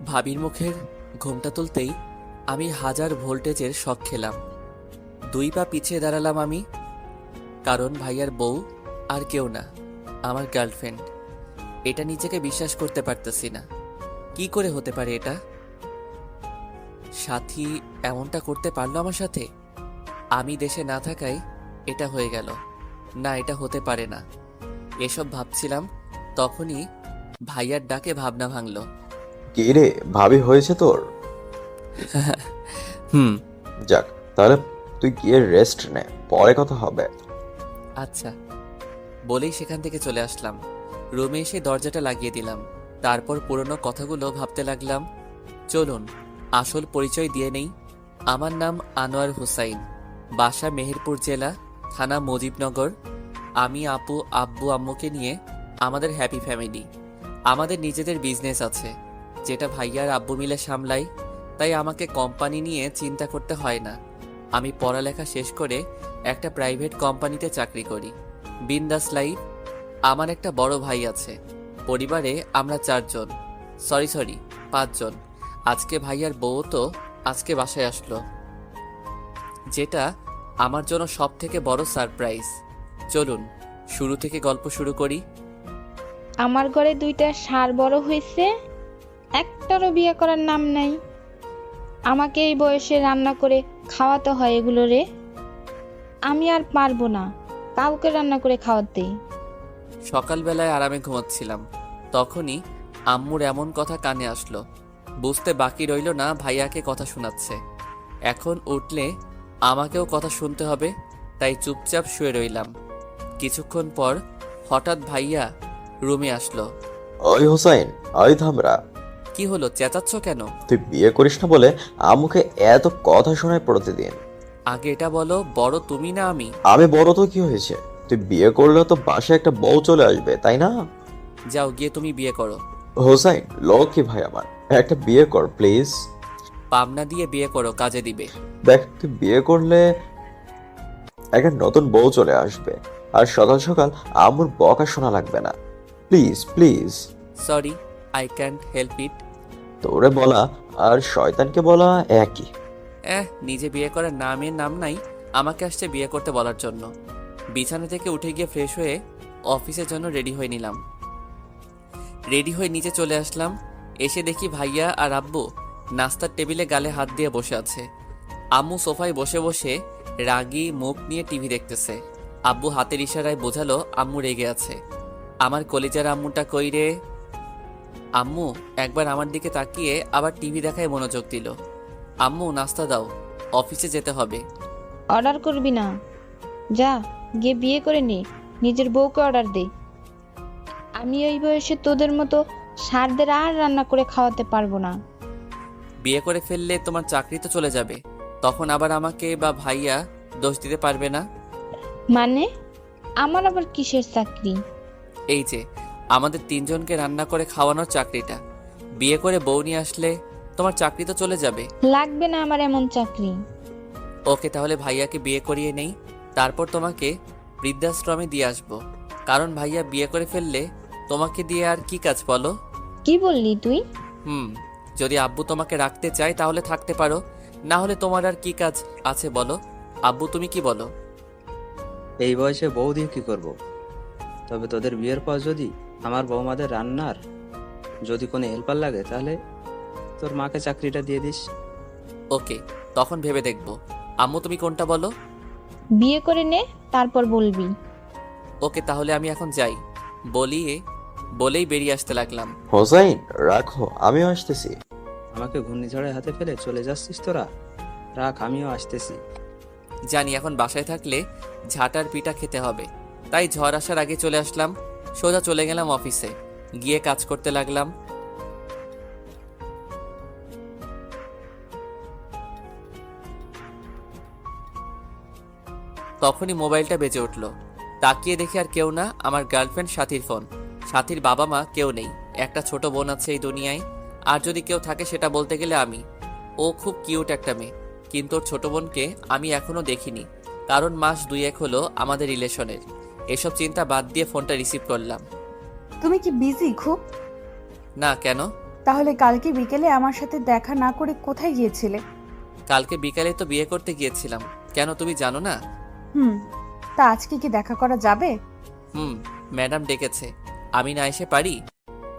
ভাবির মুখের ঘোমটা তুলতেই আমি 1000 ভোল্টেজের শক খেলাম। 2 পা পিছিয়ে দাঁড়ালাম আমি, কারণ ভাইয়ার বউ আর কেউ না, আমার গার্লফ্রেন্ড। এটা নিজেকে বিশ্বাস করতে পারতেছি না। কি করে হতে পারে এটা? সাথী এমনটা করতে পারলো আমার সাথে? আমি দেশে না থাকায় এটা হয়ে গেল। না, এটা হতে পারে না। এসব ভাবছিলাম, তখনই ভাইয়ার ডাকে ভাবনা ভাঙল। কি রে, ভাবি হয়েছে তোর? হুম। যাক, তাহলে তুই গিয়ে রেস্ট নে, পরে কথা হবে। আচ্ছা বলেই সেখান থেকে চলে আসলাম। রুমে এসে দরজাটা লাগিয়ে দিলাম। তারপর পুরনো কথাগুলো ভাবতে লাগলাম। চলুন আসল পরিচয় দিয়ে নেই। আমার নাম আনোয়ার হুসাইন, বাসা মেহেরপুর জেলা, থানা মুজিবনগর। আমি আপু আব্বু আম্মুকে নিয়ে আমাদের হ্যাপি ফ্যামিলি। আমাদের নিজেদের বিজনেস আছে, যেটা ভাইয়ার আব্বু মিলে সামলাই। তাই আমাকে কোম্পানি নিয়ে চিন্তা করতে হয় না। আমি পড়ালেখা শেষ করে একটা প্রাইভেট কোম্পানিতে চাকরি করি। বিন্দাস লাইফ। আমার একটা বড় ভাই আছে। পরিবারে আমরা 4 জন, সরি 5 জন। আজকে ভাইয়ার বউ তো আজকে বাসায় আসলো, যেটা আমার জন্য সব থেকে বড় সারপ্রাইজ। চলুন শুরু থেকে গল্প শুরু করি। আমার ঘরে 2টা ষাঁড় বড় হয়েছে, একটারও বিয়ে করার নাম নাই। আমাকে এই বয়সে রান্না করে খাওয়াতে হয় এগুলো রে। আমি আর পারবো না কাউকে রান্না করে খাওয়াতে। সকালবেলায় আরামে ঘুমাচ্ছিলাম, তখনই আম্মুর এমন কথা কানে আসলো। বুঝতে বাকি রইল না ভাইয়াকে কথা শোনাচ্ছে। এখন উঠলে আমাকেও কথা শুনতে হবে, তাই চুপচাপ শুয়ে রইলাম। কিছুক্ষণ পর হঠাৎ ভাইয়া রুমে আসলো। ওই হোসাইন, ওই থামরা। কি হলো, চেঁচাচ্ছ কেন? তুই বিয়ে করিস না বলে আমাকে এত কথা শোনায় প্রতিদিন। আগে এটা বলো, বড় তুমি না আমি? আমি বড় তো কি হয়েছে, তুই বিয়ে করলে তো বাসায় একটা বউ চলে আসবে, তাই না? যাও গিয়ে তুমি বিয়ে করো। হোসাইন, লক্ষ্মী ভাই আমার, একটা বিয়ে কর প্লিজ। পাবনা দিয়ে বিয়ে করো, কাজে দিবে। দেখ, তুই বিয়ে করলে একটা নতুন বউ চলে আসবে, আর সকাল সকাল আম্মুর বকা শোনা লাগবে না। Please please. Sorry, I can't help it. তোরে বলা আর শয়তানকে বলা একই। নিজে বিয়ে করার নামের নাম নাই, আমাকে আসছে বিয়ে করতে বলার জন্য। বিছানা থেকে উঠে গিয়ে ফ্রেশ হয়ে অফিসের জন্য রেডি হয়ে নিলাম। রেডি হয়ে নিচে চলে আসলাম। এসে দেখি ভাইয়া আর আব্বু নাস্তার টেবিলে গালে হাত দিয়ে বসে আছে। আম্মু সোফায় বসে বসে রাগী মুখ নিয়ে টিভি দেখতেছে। আব্বু হাতের ইশারায় বোঝালো আম্মু রেগে আছে। আমার কলিজার আম্মুটা কই রে? আম্মু একবার আমার দিকে তাকিয়ে আবার টিভি দেখায় মনোযোগ দিল। আম্মু নাস্তা দাও, অফিসে যেতে হবে। অর্ডার করবি না, যা গিয়ে বিয়ে করে নে, নিজের বউকে অর্ডার দে। আমি ওই বয়সে তোদের মতো ষাঁড়দের আর রান্না করে খাওয়াতে পারবো না। বিয়ে করে ফেললে তোমার চাকরি তো চলে যাবে, তখন আবার আমাকে বা ভাইয়া দোষ দিতে পারবে না। মানে আমার আবার কিসের চাকরি? এই যে আমাদের 3 জনকে রান্না করে খাওয়ানোর চাকরিটা, বিয়ে করে বউ নিয়ে আসলে তোমার চাকরি তো চলে যাবে। লাগবে না আমার এমন চাকরি। ওকে, তাহলে ভাইয়াকে বিয়ে করিয়ে নেই, তারপর তোমাকে বৃদ্ধাশ্রমে দিয়ে আসবো। কারণ ভাইয়া বিয়ে করে ফেললে তোমাকে দিয়ে আর কি কাজ বলো? কি বললি তুই? যদি আব্বু তোমাকে রাখতে চায় তাহলে থাকতে পারো, না হলে তোমার আর কি কাজ আছে বলো? আব্বু তুমি কি বলো? এই বয়সে বউ দিয়ে কি করব? তবে তোদের বিয়ের পর যদি আমার বৌমাদের রান্নার যদি কোনো হেল্পার লাগে, তাহলে তোর মাকে চাকরিটা দিয়ে দিস। ওকে, তখন ভেবে দেখবো। আম্মু তুমি কোনটা বলো? বিয়ে করে নে, তারপর বলবি। ওকে, তাহলে আমি এখন যাই বলেই বেরিয়ে আসতে লাগলাম। হোসাইন রাখো, আমিও আসতেছি। আমাকে ঘূর্ণিঝড়ের হাতে ফেলে চলে যাচ্ছিস তোরা? রাখ, আমিও আসতেছি। জানি এখন বাসায় থাকলে ঝাঁটার পিঠা খেতে হবে, তাই ঝড় আসার আগে চলে আসলাম। সোজা চলে গেলাম অফিসে, গিয়ে কাজ করতে লাগলাম। তখনই মোবাইলটা বেজে উঠল। তাকিয়ে দেখি আর কেউ না, আমার গার্লফ্রেন্ড সাথীর ফোন। সাথীর বাবা মা কেউ নেই, একটা ছোট বোন আছে এই দুনিয়ায়। আর যদি কেউ থাকে সেটা বলতে গেলে আমি। ও খুব কিউট একটা মেয়ে, কিন্তু ওর ছোট বোনকে আমি এখনো দেখিনি, কারণ মাস 2-1 হলো আমাদের রিলেশনের। এসব চিন্তা বাদ দিয়ে ফোনটা রিসিভ করলাম। তুমি কি বিজি খুব? না, কেন? তাহলে কালকে বিকেলে আমার সাথে দেখা না করে কোথায় গিয়েছিলে? কালকে বিকালে তো বিয়ে করতে গিয়েছিলাম। কেন, তুমি জানো না? হুম, তা আজকে কি দেখা করা যাবে? হুম, ম্যাডাম ডেকেছে। আমি না এসে পারি?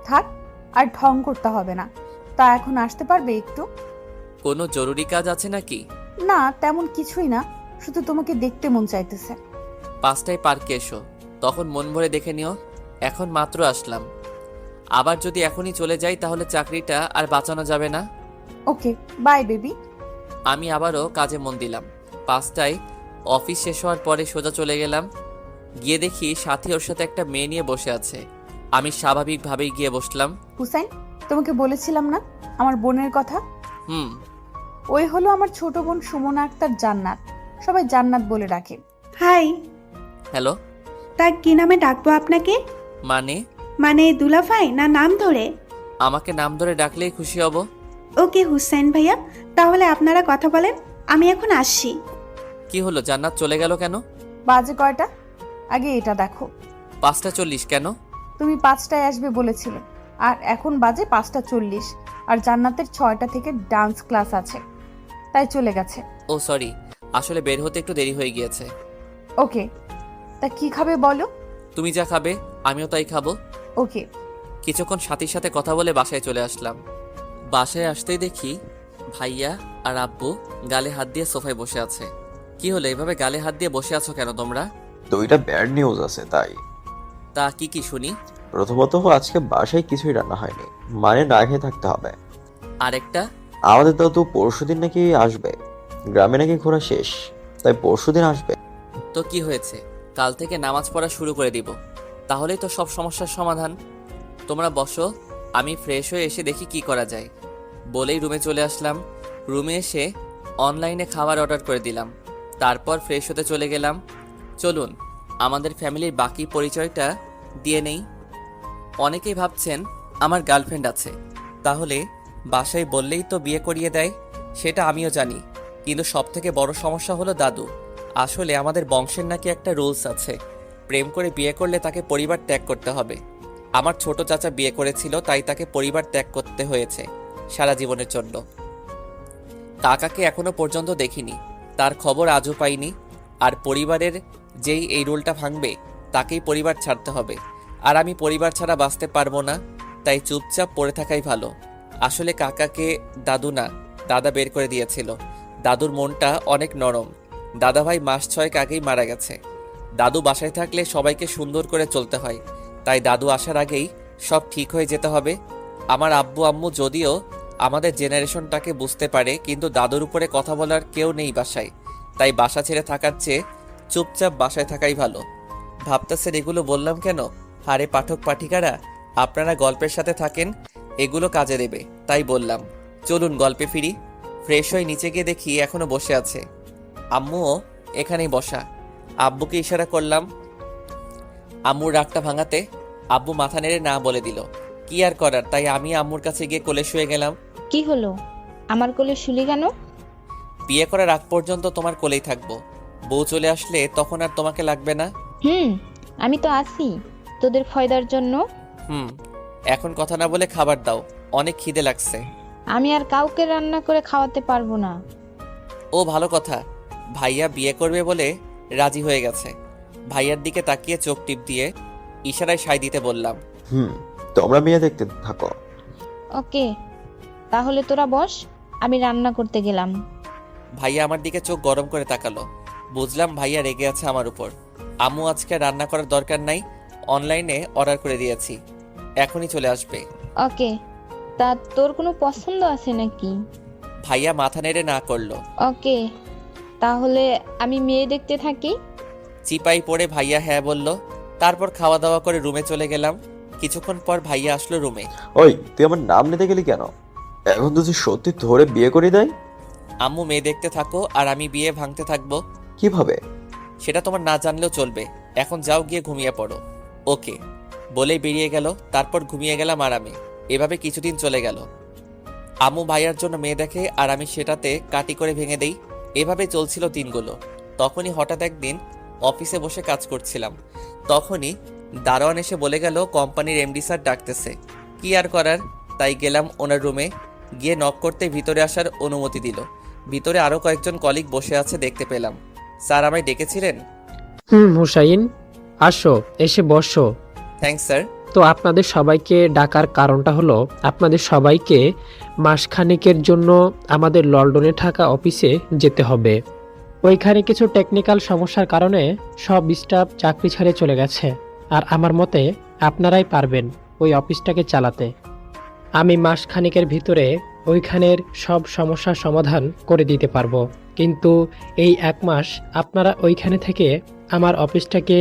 থাক, আর ঢং করতে হবে না। তা এখন আসতে পারবে একটু? কোনো জরুরি কাজ আছে নাকি? না, তেমন কিছুই না, শুধু তোমাকে দেখতে মন চাইতেছে। 5টায় পার্কে এসো, তখন মন ভরে দেখে নিও। এখন মাত্র আসলাম, আবার যদি এখনই চলে যাই তাহলে চাকরিটা আর বাঁচানো যাবে না। ওকে, বাই বেবি। আমি আবারও কাজে মন দিলাম। 5টায় অফিস শেষ হওয়ার পরে সোজা চলে গেলাম। গিয়ে দেখি সাথী ওর সাথে একটা মেয়ে নিয়ে বসে আছে। আমি স্বাভাবিকভাবেই গিয়ে বসলাম। হুসাইন, তোমাকে বলেছিলাম না আমার বোনের কথা? হুম। ওই হলো আমার ছোট বোন সুমনা আক্তার, জান্নাত। সবাই জান্নাত বলে ডাকে। হাই। হ্যালো। তা কি নামে ডাকবো আপনাকে? মানে? মানে দুলাভাই না নাম ধরে? আমাকে নাম ধরে ডাকলেই খুশি হব। ওকে হুসাইন ভাইয়া, তাহলে আপনারা কথা বলেন, আমি এখন আসছি। কি হলো, জান্নাত চলে গেল কেন? বাজে কয়টা? আগে এটা দেখো। 5:40 কেন? তুমি 5টায় আসবে বলেছিলে, আর এখন বাজে 5:40। আর জান্নাতের 6টা থেকে ডান্স ক্লাস আছে, তাই চলে গেছে। ও সরি, আসলে বের হতে একটু দেরি হয়ে গিয়েছে। ওকে, তা কি খাবে বলো? তুমি যা খাবে আমিও তাই খাবো। ওকে। কিছুক্ষণ সাথীর সাথে কথা বলে বাসায় চলে আসলাম। বাসায় আসতেই দেখি ভাইয়া আর আব্বু গালে হাত দিয়ে সোফায় বসে আছে। কি হলো, এভাবে গালে হাত দিয়ে বসে আছো কেন তোমরা? দুইটা ব্যাড নিউজ আছে তাই। তা কি কি শুনি। প্রথমত, আজকে বাসায় কিছুই রান্না হয়নি, মানে না খেয়ে থাকতে হবে। আরেকটা? আমাদের দাদু পরশুদিন নাকি আসবে, গ্রামে নাকি ঘোরা শেষ, তাই পরশুদিন আসবে। তো কি হয়েছে, কাল থেকে নামাজ পড়া শুরু করে দিব, তাহলেই তো সব সমস্যার সমাধান। তোমরা বসো, আমি ফ্রেশ হয়ে এসে দেখি কি করা যায়। বলেই রুমে চলে আসলাম। রুমে এসে অনলাইনে খাবার অর্ডার করে দিলাম। তারপর ফ্রেশ হতে চলে গেলাম। চলুন আমাদের ফ্যামিলির বাকি পরিচয়টা দিয়ে নেই। অনেকেই ভাবছেন আমার গার্লফ্রেন্ড আছে, তাহলে বাসায় বললেই তো বিয়ে করিয়ে দেয়। সেটা আমিও জানি, কিন্তু সবথেকে বড় সমস্যা হলো দাদু। আসলে আমাদের বংশের নাকি একটা রুলস আছে, প্রেম করে বিয়ে করলে তাকে পরিবার ত্যাগ করতে হবে। আমার ছোট চাচা বিয়ে করেছিল, তাই তাকে পরিবার ত্যাগ করতে হয়েছে সারা জীবনের জন্য। কাকাকে এখনো পর্যন্ত দেখিনি, তার খবর আজও পাইনি। আর পরিবারের যেই এই রুলটা ভাঙবে তাকেই পরিবার ছাড়তে হবে। আর আমি পরিবার ছাড়া বাঁচতে পারবো না, তাই চুপচাপ পড়ে থাকাই ভালো। আসলে কাকাকে দাদু না, দাদা বের করে দিয়েছিল। দাদুর মনটা অনেক নরম। দাদাভাই মাস 6 আগেই মারা গেছে। দাদু বাসায় থাকলে সবাইকে সুন্দর করে চলতে হয়, তাই দাদু আসার আগেই সব ঠিক হয়ে যেতে হবে। আমার আব্বু আম্মু যদিও আমাদের জেনারেশনটাকে বুঝতে পারে, কিন্তু দাদুর উপরে কথা বলার কেউ নেই বাসায়, তাই বাসা ছেড়ে থাকার চেয়ে চুপচাপ বাসায় থাকাই ভালো। ভাবতেছেন এগুলো বললাম কেন? আরে পাঠক পাঠিকারা, আপনারা গল্পের সাথে থাকেন, এগুলো কাজে দেবে তাই বললাম। চলুন গল্পে ফিরি। ফ্রেশ হয়ে নিচে গিয়ে দেখি এখনো বসে আছে। আম্মুও এখানেই বসা। আব্বুকে ইশারা করলাম। আম্মুর রাগটা ভাঙাতে আব্বু মাথা নেড়ে না বলে দিল। কি আর করার, তাই আমি আম্মুর কাছে গিয়ে কোলে শুয়ে গেলাম। কি হলো, আমার কোলে শুলি কেন? বিয়ে করার আগ পর্যন্ত তোমার কোলেই থাকবো, বউ চলে আসলে তখন আর তোমাকে লাগবে না। আমি তো আছি তোদের ফয়দার জন্য। এখন কথা না বলে খাবার দাও, অনেক খিদে লাগছে। আমি আর কাউকে রান্না করে খাওয়াতে পারবো না। ও ভালো কথা, ভাইয়া বিয়ে করবে বলে রাজি হয়ে গেছে। ভাইয়ার দিকে তাকিয়ে চোখ টিপ দিয়ে ইশারায় সায় দিতে বললাম। তোমরা মেয়ে দেখতে থাকো। ওকে, তাহলে তোরা বস, আমি রান্না করতে গেলাম। ভাইয়া আমার দিকে চোখ গরম করে তাকালো। বুঝলাম ভাইয়া রেগে আছে আমার উপর। আম্মু আজকে রান্না করার দরকার নাই, অনলাইনে অর্ডার করে দিয়েছি, এখনই চলে আসবে। ওকে, তা তোর কোনো পছন্দ আছে নাকি? ভাইয়া মাথা নেড়ে না করলো। ওকে, তাহলে আমি মেয়ে দেখতে থাকি। চিপাই পড়ে ভাইয়া হ্যাঁ বলল। তারপর খাওয়া দাওয়া করে রুমে চলে গেলাম। কিছুক্ষণ পর ভাইয়া আসলো রুমে। ওই, তুই আমার নাম নিতে গেলি কেন? এখন যদি সত্যি ধরে বিয়ে করে দেয়? আম্মু মেয়ে দেখতে থাকো আর আমি বিয়ে ভাঙতে থাকবো। কিভাবে? সেটা তোমার না জানলেও চলবে, এখন যাও গিয়ে ঘুমিয়ে পড়ো। ওকে বলেই বেরিয়ে গেল। তারপর ঘুমিয়ে গেলাম আরামে। এভাবে কিছুদিন চলে গেল। আম্মু ভাইয়ার জন্য মেয়ে দেখে আর আমি সেটাতে কাটি করে ভেঙে দেই। এভাবে চলছিল দিনগুলো। তখনই হঠাৎ একদিন অফিসে বসে কাজ করছিলাম, তখনই দারোয়ান এসে বলে গেল কোম্পানির এমডি স্যার ডাকতেছে। কি আর করার, তাই গেলাম ওনার রুমে। গিয়ে নক করতে ভিতরে আসার অনুমতি দিল। ভিতরে আরও কয়েকজন কলিগ বসে আছে দেখতে পেলাম। স্যার আমায় ডেকেছিলেন? হুসাইন, আসো, এসে বসো। Thanks sir. তো আপনাদের সবাইকে ডাকার কারণটা হলো আপনাদের সবাইকে মাসখানেকের জন্য আমাদের লন্ডনে থাকা অফিসে যেতে হবে। ওইখানে কিছু টেকনিক্যাল সমস্যার কারণে সব স্টাফ চাকরি ছেড়ে চলে গেছে, আর আমার মতে আপনারাই পারবেন ওই অফিসটাকে চালাতে। আমি মাসখানেকের ভিতরে ওইখানের সব সমস্যার সমাধান করে দিতে পারবো, কিন্তু এই 1 মাস আপনারা ওইখানে থেকে আমার অফিসটাকে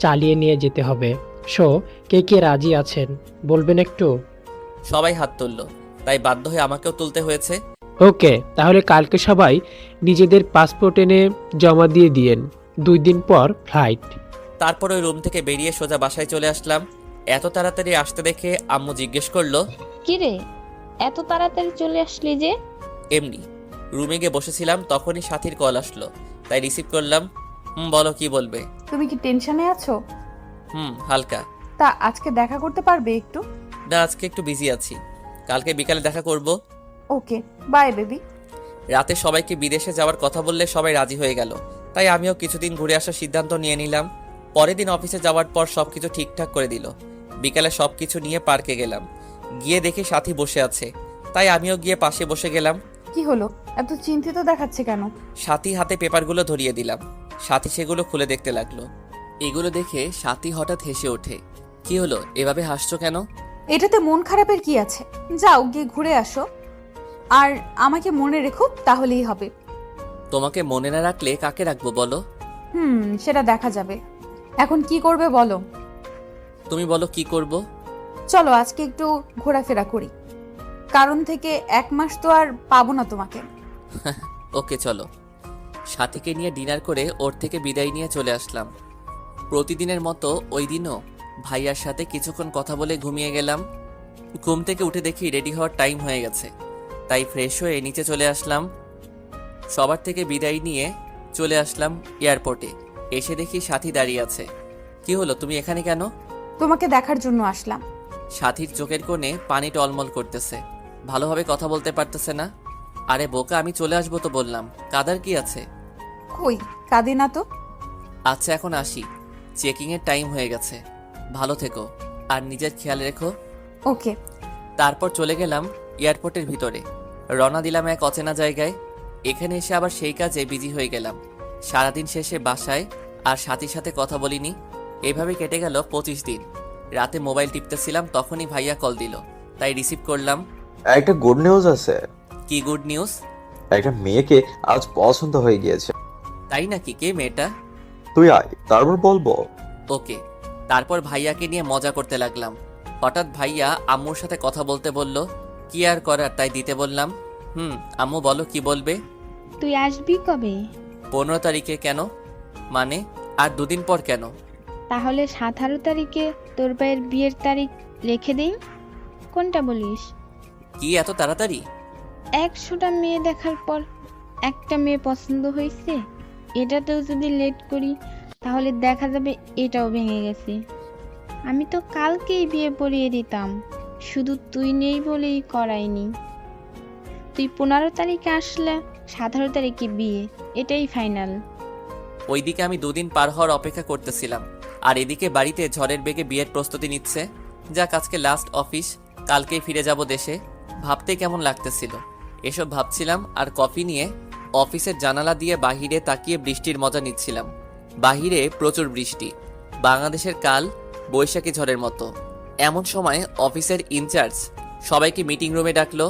চালিয়ে নিয়ে যেতে হবে। সো কে কে রাজি আছেন বলবেন একটু? সবাই হাত তুলল, তাই বাধ্য হয়ে আমাকেও তুলতে হয়েছে। ওকে, তাহলে কালকে সবাই নিজেদের পাসপোর্ট এনে জমা দিয়ে দিয়েন, 2 দিন পর ফ্লাইট। তারপর ওই রুম থেকে বেরিয়ে সোজা বাসায় চলে আসলাম। এত তাড়াতাড়ি আসতে দেখে আম্মু জিজ্ঞেস করলো, কিরে, এত তাড়াতাড়ি চলে আসলি যে? এমনি রুমে গিয়ে বসেছিলাম, তখনই সাথীর কল আসলো, তাই রিসিভ করলাম। বলো কি বলবে? তুমি কি টেনশনে আছো? হালকা। তা আজকে দেখা করতে পারবে একটু? না, আজকে একটু বিজি আছি, কালকে বিকালে দেখা করব। ওকে, বাই বেবি। রাতে সবাইকে বিদেশে যাওয়ার কথা বললে সবাই রাজি হয়ে গেল, তাই আমিও কিছুদিন ঘুরে আসার সিদ্ধান্ত নিয়ে নিলাম। পরের দিন অফিসে যাওয়ার পর সবকিছু ঠিকঠাক করে দিল। বিকালে সবকিছু নিয়ে পার্কে গেলাম। গিয়ে দেখি সাথী বসে আছে, তাই আমিও গিয়ে পাশে বসে গেলাম। কি হলো, এত চিন্তিত দেখাচ্ছে কেন? সাথী হাতে পেপারগুলো ধরিয়ে দিলাম। সাথী সেগুলো খুলে দেখতে লাগলো। এগুলো দেখে সাথী হঠাৎ হেসে ওঠে। কি হলো, এভাবে হাসছো কেন? এটাতে মন খারাপের কি আছে? যাও গিয়ে ঘুরে আসো, আর আমাকে মনে রেখো, তাহলেই হবে। তোমাকে মনে না রাখলে কাকে রাখবো বলো? সেটা দেখা যাবে। এখন কি করবে বলো? তুমি বলো কি করব? চলো আজকে একটু ঘোরাফেরা করি, কারণ থেকে 1 মাস তো আর পাবো না তোমাকে। ওকে চলো। সাথীকে নিয়ে ডিনার করে ওর থেকে বিদায় নিয়ে চলে আসলাম। প্রতিদিনের মতো ওই দিনও ভাইয়ার সাথে কিছুক্ষণ কথা বলে ঘুমিয়ে গেলাম। ঘুম থেকে উঠে দেখি রেডি হওয়ার টাইম হয়ে গেছে, তাই ফ্রেশ হয়ে নিচে চলে আসলাম। সবার থেকে বিদায় নিয়ে চলে আসলাম এয়ারপোর্টে। এসে দেখি সাথী দাঁড়িয়ে আছে। কি হলো, তুমি এখানে কেন? তোমাকে দেখার জন্য আসলাম। সাথীর চোখের কোণে পানি টলমল করতেছে, ভালোভাবে কথা বলতে পারতেছে না। আরে বোকা, আমি চলে আসবো তো বললাম, কাদার কি আছে? কই, কাঁদে না তো। আচ্ছা এখন আসি, চেকিংয়ের টাইম হয়ে গেছে। ভালো থেকো আর নিজের খেয়াল রেখো। ওকে। তারপর চলে গেলাম এয়ারপোর্টের ভিতরে। রওনা দিলাম এক অচেনা জায়গায়। এখানে এসে আবার সেই কাজে বিজি হয়ে গেলাম। সারাদিন শেষে বাসায় আর সাথীর সাথে কথা বলিনি। এভাবে কেটে গেল 25 দিন। রাতে মোবাইল টিপতেছিলাম, তখনই ভাইয়া কল দিল, তাই রিসিভ করলাম। একটা গুড নিউজ আছে। কি গুড নিউজ? একটা মেয়েকে আজ পছন্দ হয়ে গিয়েছে। তাই নাকি? কে মেয়েটা? তুই আয়, তারপর বলবো। ওকে। তারপর ভাইয়াকে নিয়ে মজা করতে লাগলাম। হঠাৎ ভাইয়া আম্মুর সাথে কথা বলতে বলল। কি আর করার, তাই দিতে বললাম। আম্মু বলো কি বলবে? তুই আসবি কবে? 15 তারিখে। কেন? মানে আর 2 দিন পর কেন? তাহলে 17 তারিখে তোর ভাইয়ের বিয়ের তারিখ লিখে দিই। কোনটা বলিস? কি এত তাড়াতাড়ি? 100টা মেয়ে দেখার পর একটা মেয়ে পছন্দ হয়েছে, এটাতেও যদি লেট করি তাহলে দেখা যাবে এটাও ভেঙে গেছে। আমি তো কালকেই বিয়ে পড়িয়ে দিতাম, শুধু তুই নেই বলেই করাইনি। তুই 15 তারিখে আসলে 17 তারিখে বিয়ে, এটাই ফাইনাল। ওইদিকে আমি 2 দিন পার হওয়ার অপেক্ষা করতেছিলাম, আর এদিকে বাড়িতে ঝড়ের বেগে বিয়ের প্রস্তুতি নিচ্ছে। যাক, আজকে লাস্ট অফিস, কালকেই ফিরে যাব দেশে। ভাবতে কেমন লাগতেছিল। এসব ভাবছিলাম আর কফি নিয়ে অফিসের জানালা দিয়ে বাহিরে তাকিয়ে বৃষ্টির মজা নিচ্ছিলাম। বাহিরে প্রচুর বৃষ্টি, বাংলাদেশের কাল বৈশাখী ঝড়ের মতো। এমন সময় অফিসের ইনচার্জ সবাইকে মিটিং রুমে ডাকলো।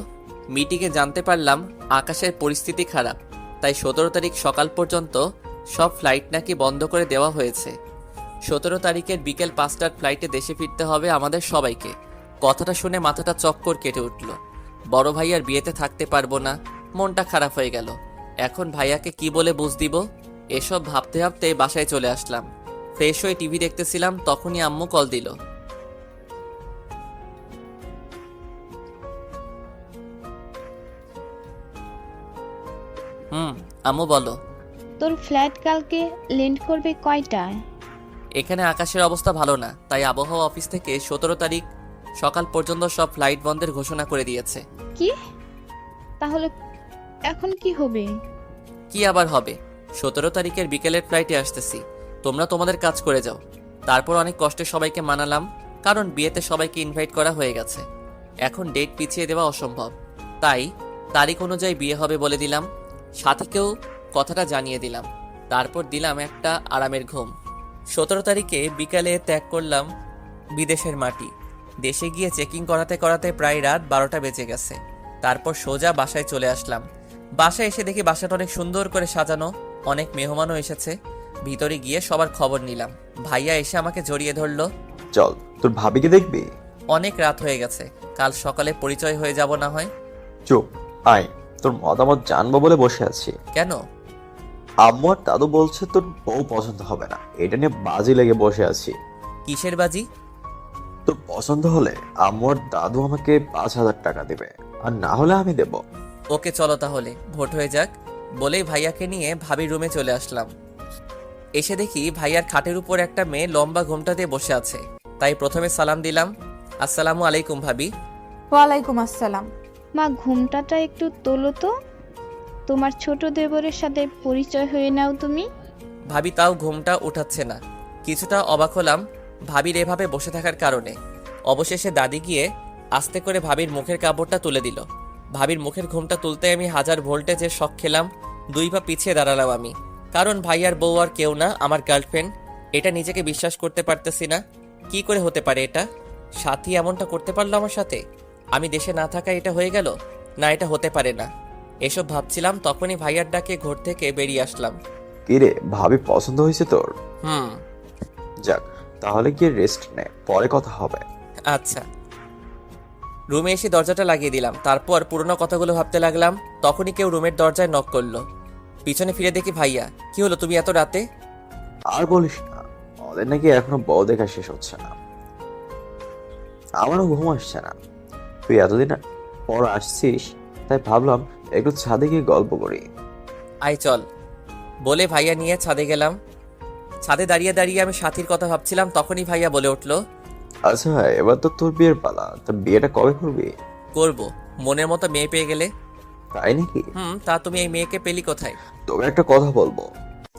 মিটিংয়ে জানতে পারলাম আকাশের পরিস্থিতি খারাপ, তাই 17 তারিখ সকাল পর্যন্ত সব ফ্লাইট নাকি বন্ধ করে দেওয়া হয়েছে। 17 তারিখের বিকেল 5টার ফ্লাইটে দেশে ফিরতে হবে আমাদের সবাইকে। কথাটা শুনে মাথাটা চক্কর কেটে উঠল। বড় ভাইয়ার বিয়েতে থাকতে পারবো না, মনটা খারাপ হয়ে গেল। এখন ভাইয়াকে কি বলে বুঝ দিব? এসব ভাবতে ভাবতে বাসায় চলে আসলাম। ফ্রেশ হয়ে টিভি দেখতেছিলাম, তখনই আম্মু কল দিল। আম্মু বলো। তোর ফ্লাইট কালকে ল্যান্ড করবে কয়টায়? এখানে আকাশের অবস্থা ভালো না, তাই আবহাওয়া অফিস থেকে 17 তারিখ সকাল পর্যন্ত সব ফ্লাইট বন্ধের ঘোষণা করে দিয়েছে। কি? তাহলে এখন কি হবে? কি আবার হবে? 17 তারিখের বিকেলের ফ্লাইটে আসতেছি। তোমরা তোমাদের কাজ করে যাও। তারপর অনেক কষ্টে সবাইকে মানালাম, কারণ বিয়েতে সবাইকে ইনভাইট করা হয়ে গেছে। এখন ডেট পিছিয়ে দেওয়া অসম্ভব, তাই তারিখ অনুযায়ী বিয়ে হবে বলে দিলাম। সাথীকেও কথাটা জানিয়ে দিলাম। তারপর দিলাম একটা আরামের ঘুম। 17 তারিখে বিকালে ত্যাগ করলাম বিদেশের মাটি। দেশে গিয়ে চেকিং করাতে করাতে প্রায় রাত 12টা বেজে গেছে। তারপর সোজা বাসায় চলে আসলাম। বাসায় এসে দেখি বাসাটা অনেক সুন্দর করে সাজানো, অনেক মেহমানও এসেছে। ভিতরে গিয়ে সবার খবর নিলাম। ভাইয়া এসে আমাকে জড়িয়ে ধরলো। চল, তোর ভাবিকে দেখবি? অনেক রাত হয়ে গেছে, কাল সকালে পরিচয় হয়ে যাব না হয়। চুপ, আয়, তোর মতামত জানবো বলে বসে আছি। কেন? আম্মু আর দাদু বলছে তোর বউ পছন্দ হবে না, এটা নিয়ে বাজি লেগে বসে আছি। কিসের বাজি? তোর পছন্দ হলে আম্মু আর দাদু আমাকে 5,000 টাকা দেবে, আর না হলে আমি দেব। ওকে চলো তাহলে, ভোট হয়ে যাক। বলেই ভাইয়াকে নিয়ে ভাবির রুমে চলে আসলাম। এসে দেখি ভাইয়ার খাটের উপর একটা মেয়ে লম্বা ঘোমটা দিয়ে বসে আছে। তাই প্রথমে সালাম দিলাম, আসসালামু আলাইকুম ভাবি। ওয়ালাইকুম আসসালাম। মা, ঘুমটাটা একটু তোলো তো। তোমার ছোট দেবরের সাথে পরিচয় হয়ে নাও তুমি। ভাবি তাও ঘুমটা উঠাচ্ছে না। কিছুটা অবাক হলাম ভাবির এভাবে বসে থাকার কারণে। অবশেষে দাদি গিয়ে আস্তে করে ভাবির মুখের কাপড়টা তুলে দিল। ভাবির মুখের ঘুমটা তুলতে আমি 1000 ভোল্টেজের শক খেলাম। 2 পা পিছিয়ে দাঁড়ালাম আমি, কারণ ভাইয়ার বউ আর কেউ না, আমার গার্লফ্রেন্ড। এটা নিজেকে বিশ্বাস করতে পারতেছি না। কি করে হতে পারে এটা? সাথী এমনটা করতে পারলো আমার সাথে? আমি দেশে না থাকা এটা হয়ে গেল? না, এটা হতে পারে না। এসব ভাবছিলাম, তখনই ভাইয়ার ডাকে ঘর থেকে বেরিয়ে আসলাম। কিরে, ভাবি পছন্দ হয়েছে তোর? হুম। যাক, তাহলে গিয়ে রেস্ট নে, পরে কথা হবে। আচ্ছা। রুমে এসে দরজাটা লাগিয়ে দিলাম। তারপর পুরোনো কথাগুলো ভাবতে লাগলাম। তখনই কেউ রুমের দরজায় নক করলো। পিছনে ফিরে দেখি ভাইয়া। কি হলো, তুমি এত রাতে? আর বলিস না, ওদের নাকি এখনো বউ দেখা শেষ হচ্ছে না। আমারও ঘুম আসছে না। তুই এতদিন পর আসছিস, তাই ভাবলাম একটু ছাদে গিয়ে গল্প করি। আয় চল, বলে ভাইয়া নিয়ে ছাদে গেলাম। ছাদে দাঁড়িয়ে দাঁড়িয়ে আমি সাথীর কথা ভাবছিলাম। তখনই ভাইয়া বলে উঠলো, আচ্ছা, এবার তো তোর বিয়ের পালা, তা বিয়েটা কবে করবি? করব, মনের মতো মেয়ে পেয়ে গেলে। তাই নাকি? তা তুমি এই মেয়েকে পেলি কোথায়? তোকে একটা কথা বলবো,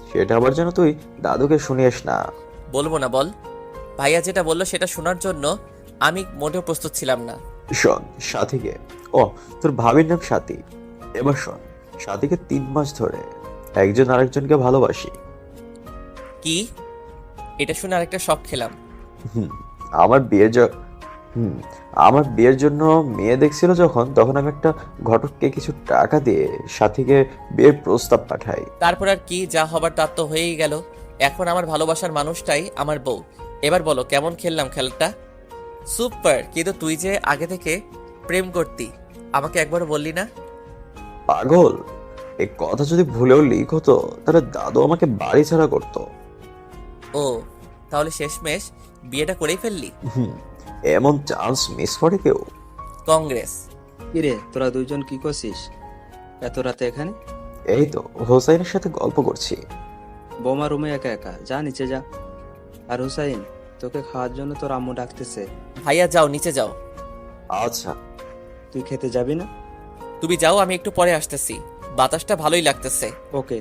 সেটা আবার যেন তুই দাদুকে শুনিস না। বলবো না, বল। ভাইয়া যেটা বললো সেটা শোনার জন্য আমি মোটেও প্রস্তুত ছিলাম না। শোন, সাথীকে, ও তোর ভাবির নাম সাথী। এবার শোন, সাথীকে 3 মাস ধরে একজন আরেকজনকে ভালোবাসি। কি? এটা শুনে আরেকটা শক খেলাম। হুম আমার বিয়ের আমার বিয়ের জন্য মেয়ে দেখছিল যখন, তখন আমি একটা ঘটককে কিছু টাকা দিয়ে সাথীকে বিয়ের প্রস্তাব পাঠাই। তারপর আর কি, যা হবার তার তো হয়েই গেল। এখন আমার ভালোবাসার মানুষটাই আমার বউ। এবার বলো কেমন খেললাম খেলাটা? সুপার। কিন্তু তুই যে আগে থেকে প্রেম করতি, আমাকে একবারও বললি না। পাগল, এই কথা যদি ভুলেও লিক হতো তাহলে দাদু আমাকে বাড়ি ছাড়া করতো। ও, তাহলে শেষমেশ বিয়েটা করেই ফেললি? এমন চান্স মিস করে কেউ? কংগ্রেস। কিরে, তোরা দুইজন কি করছিস এত রাতে এখানে? এই তো হোসাইনের সাথে গল্প করছি। বৌমা রুমে একা একা, যা নিচে যা। আর হুসাইন, তোকে খাওয়ার জন্য তোর আম্মু ডাকতেছে। ভাইয়া যাও, নিচে যাও। আচ্ছা। তুই খেতে যাবি না? তুমি যাও, আমি একটু পরে আসতেছি। বাতাসটা ভালোই লাগতেছে। ওকে।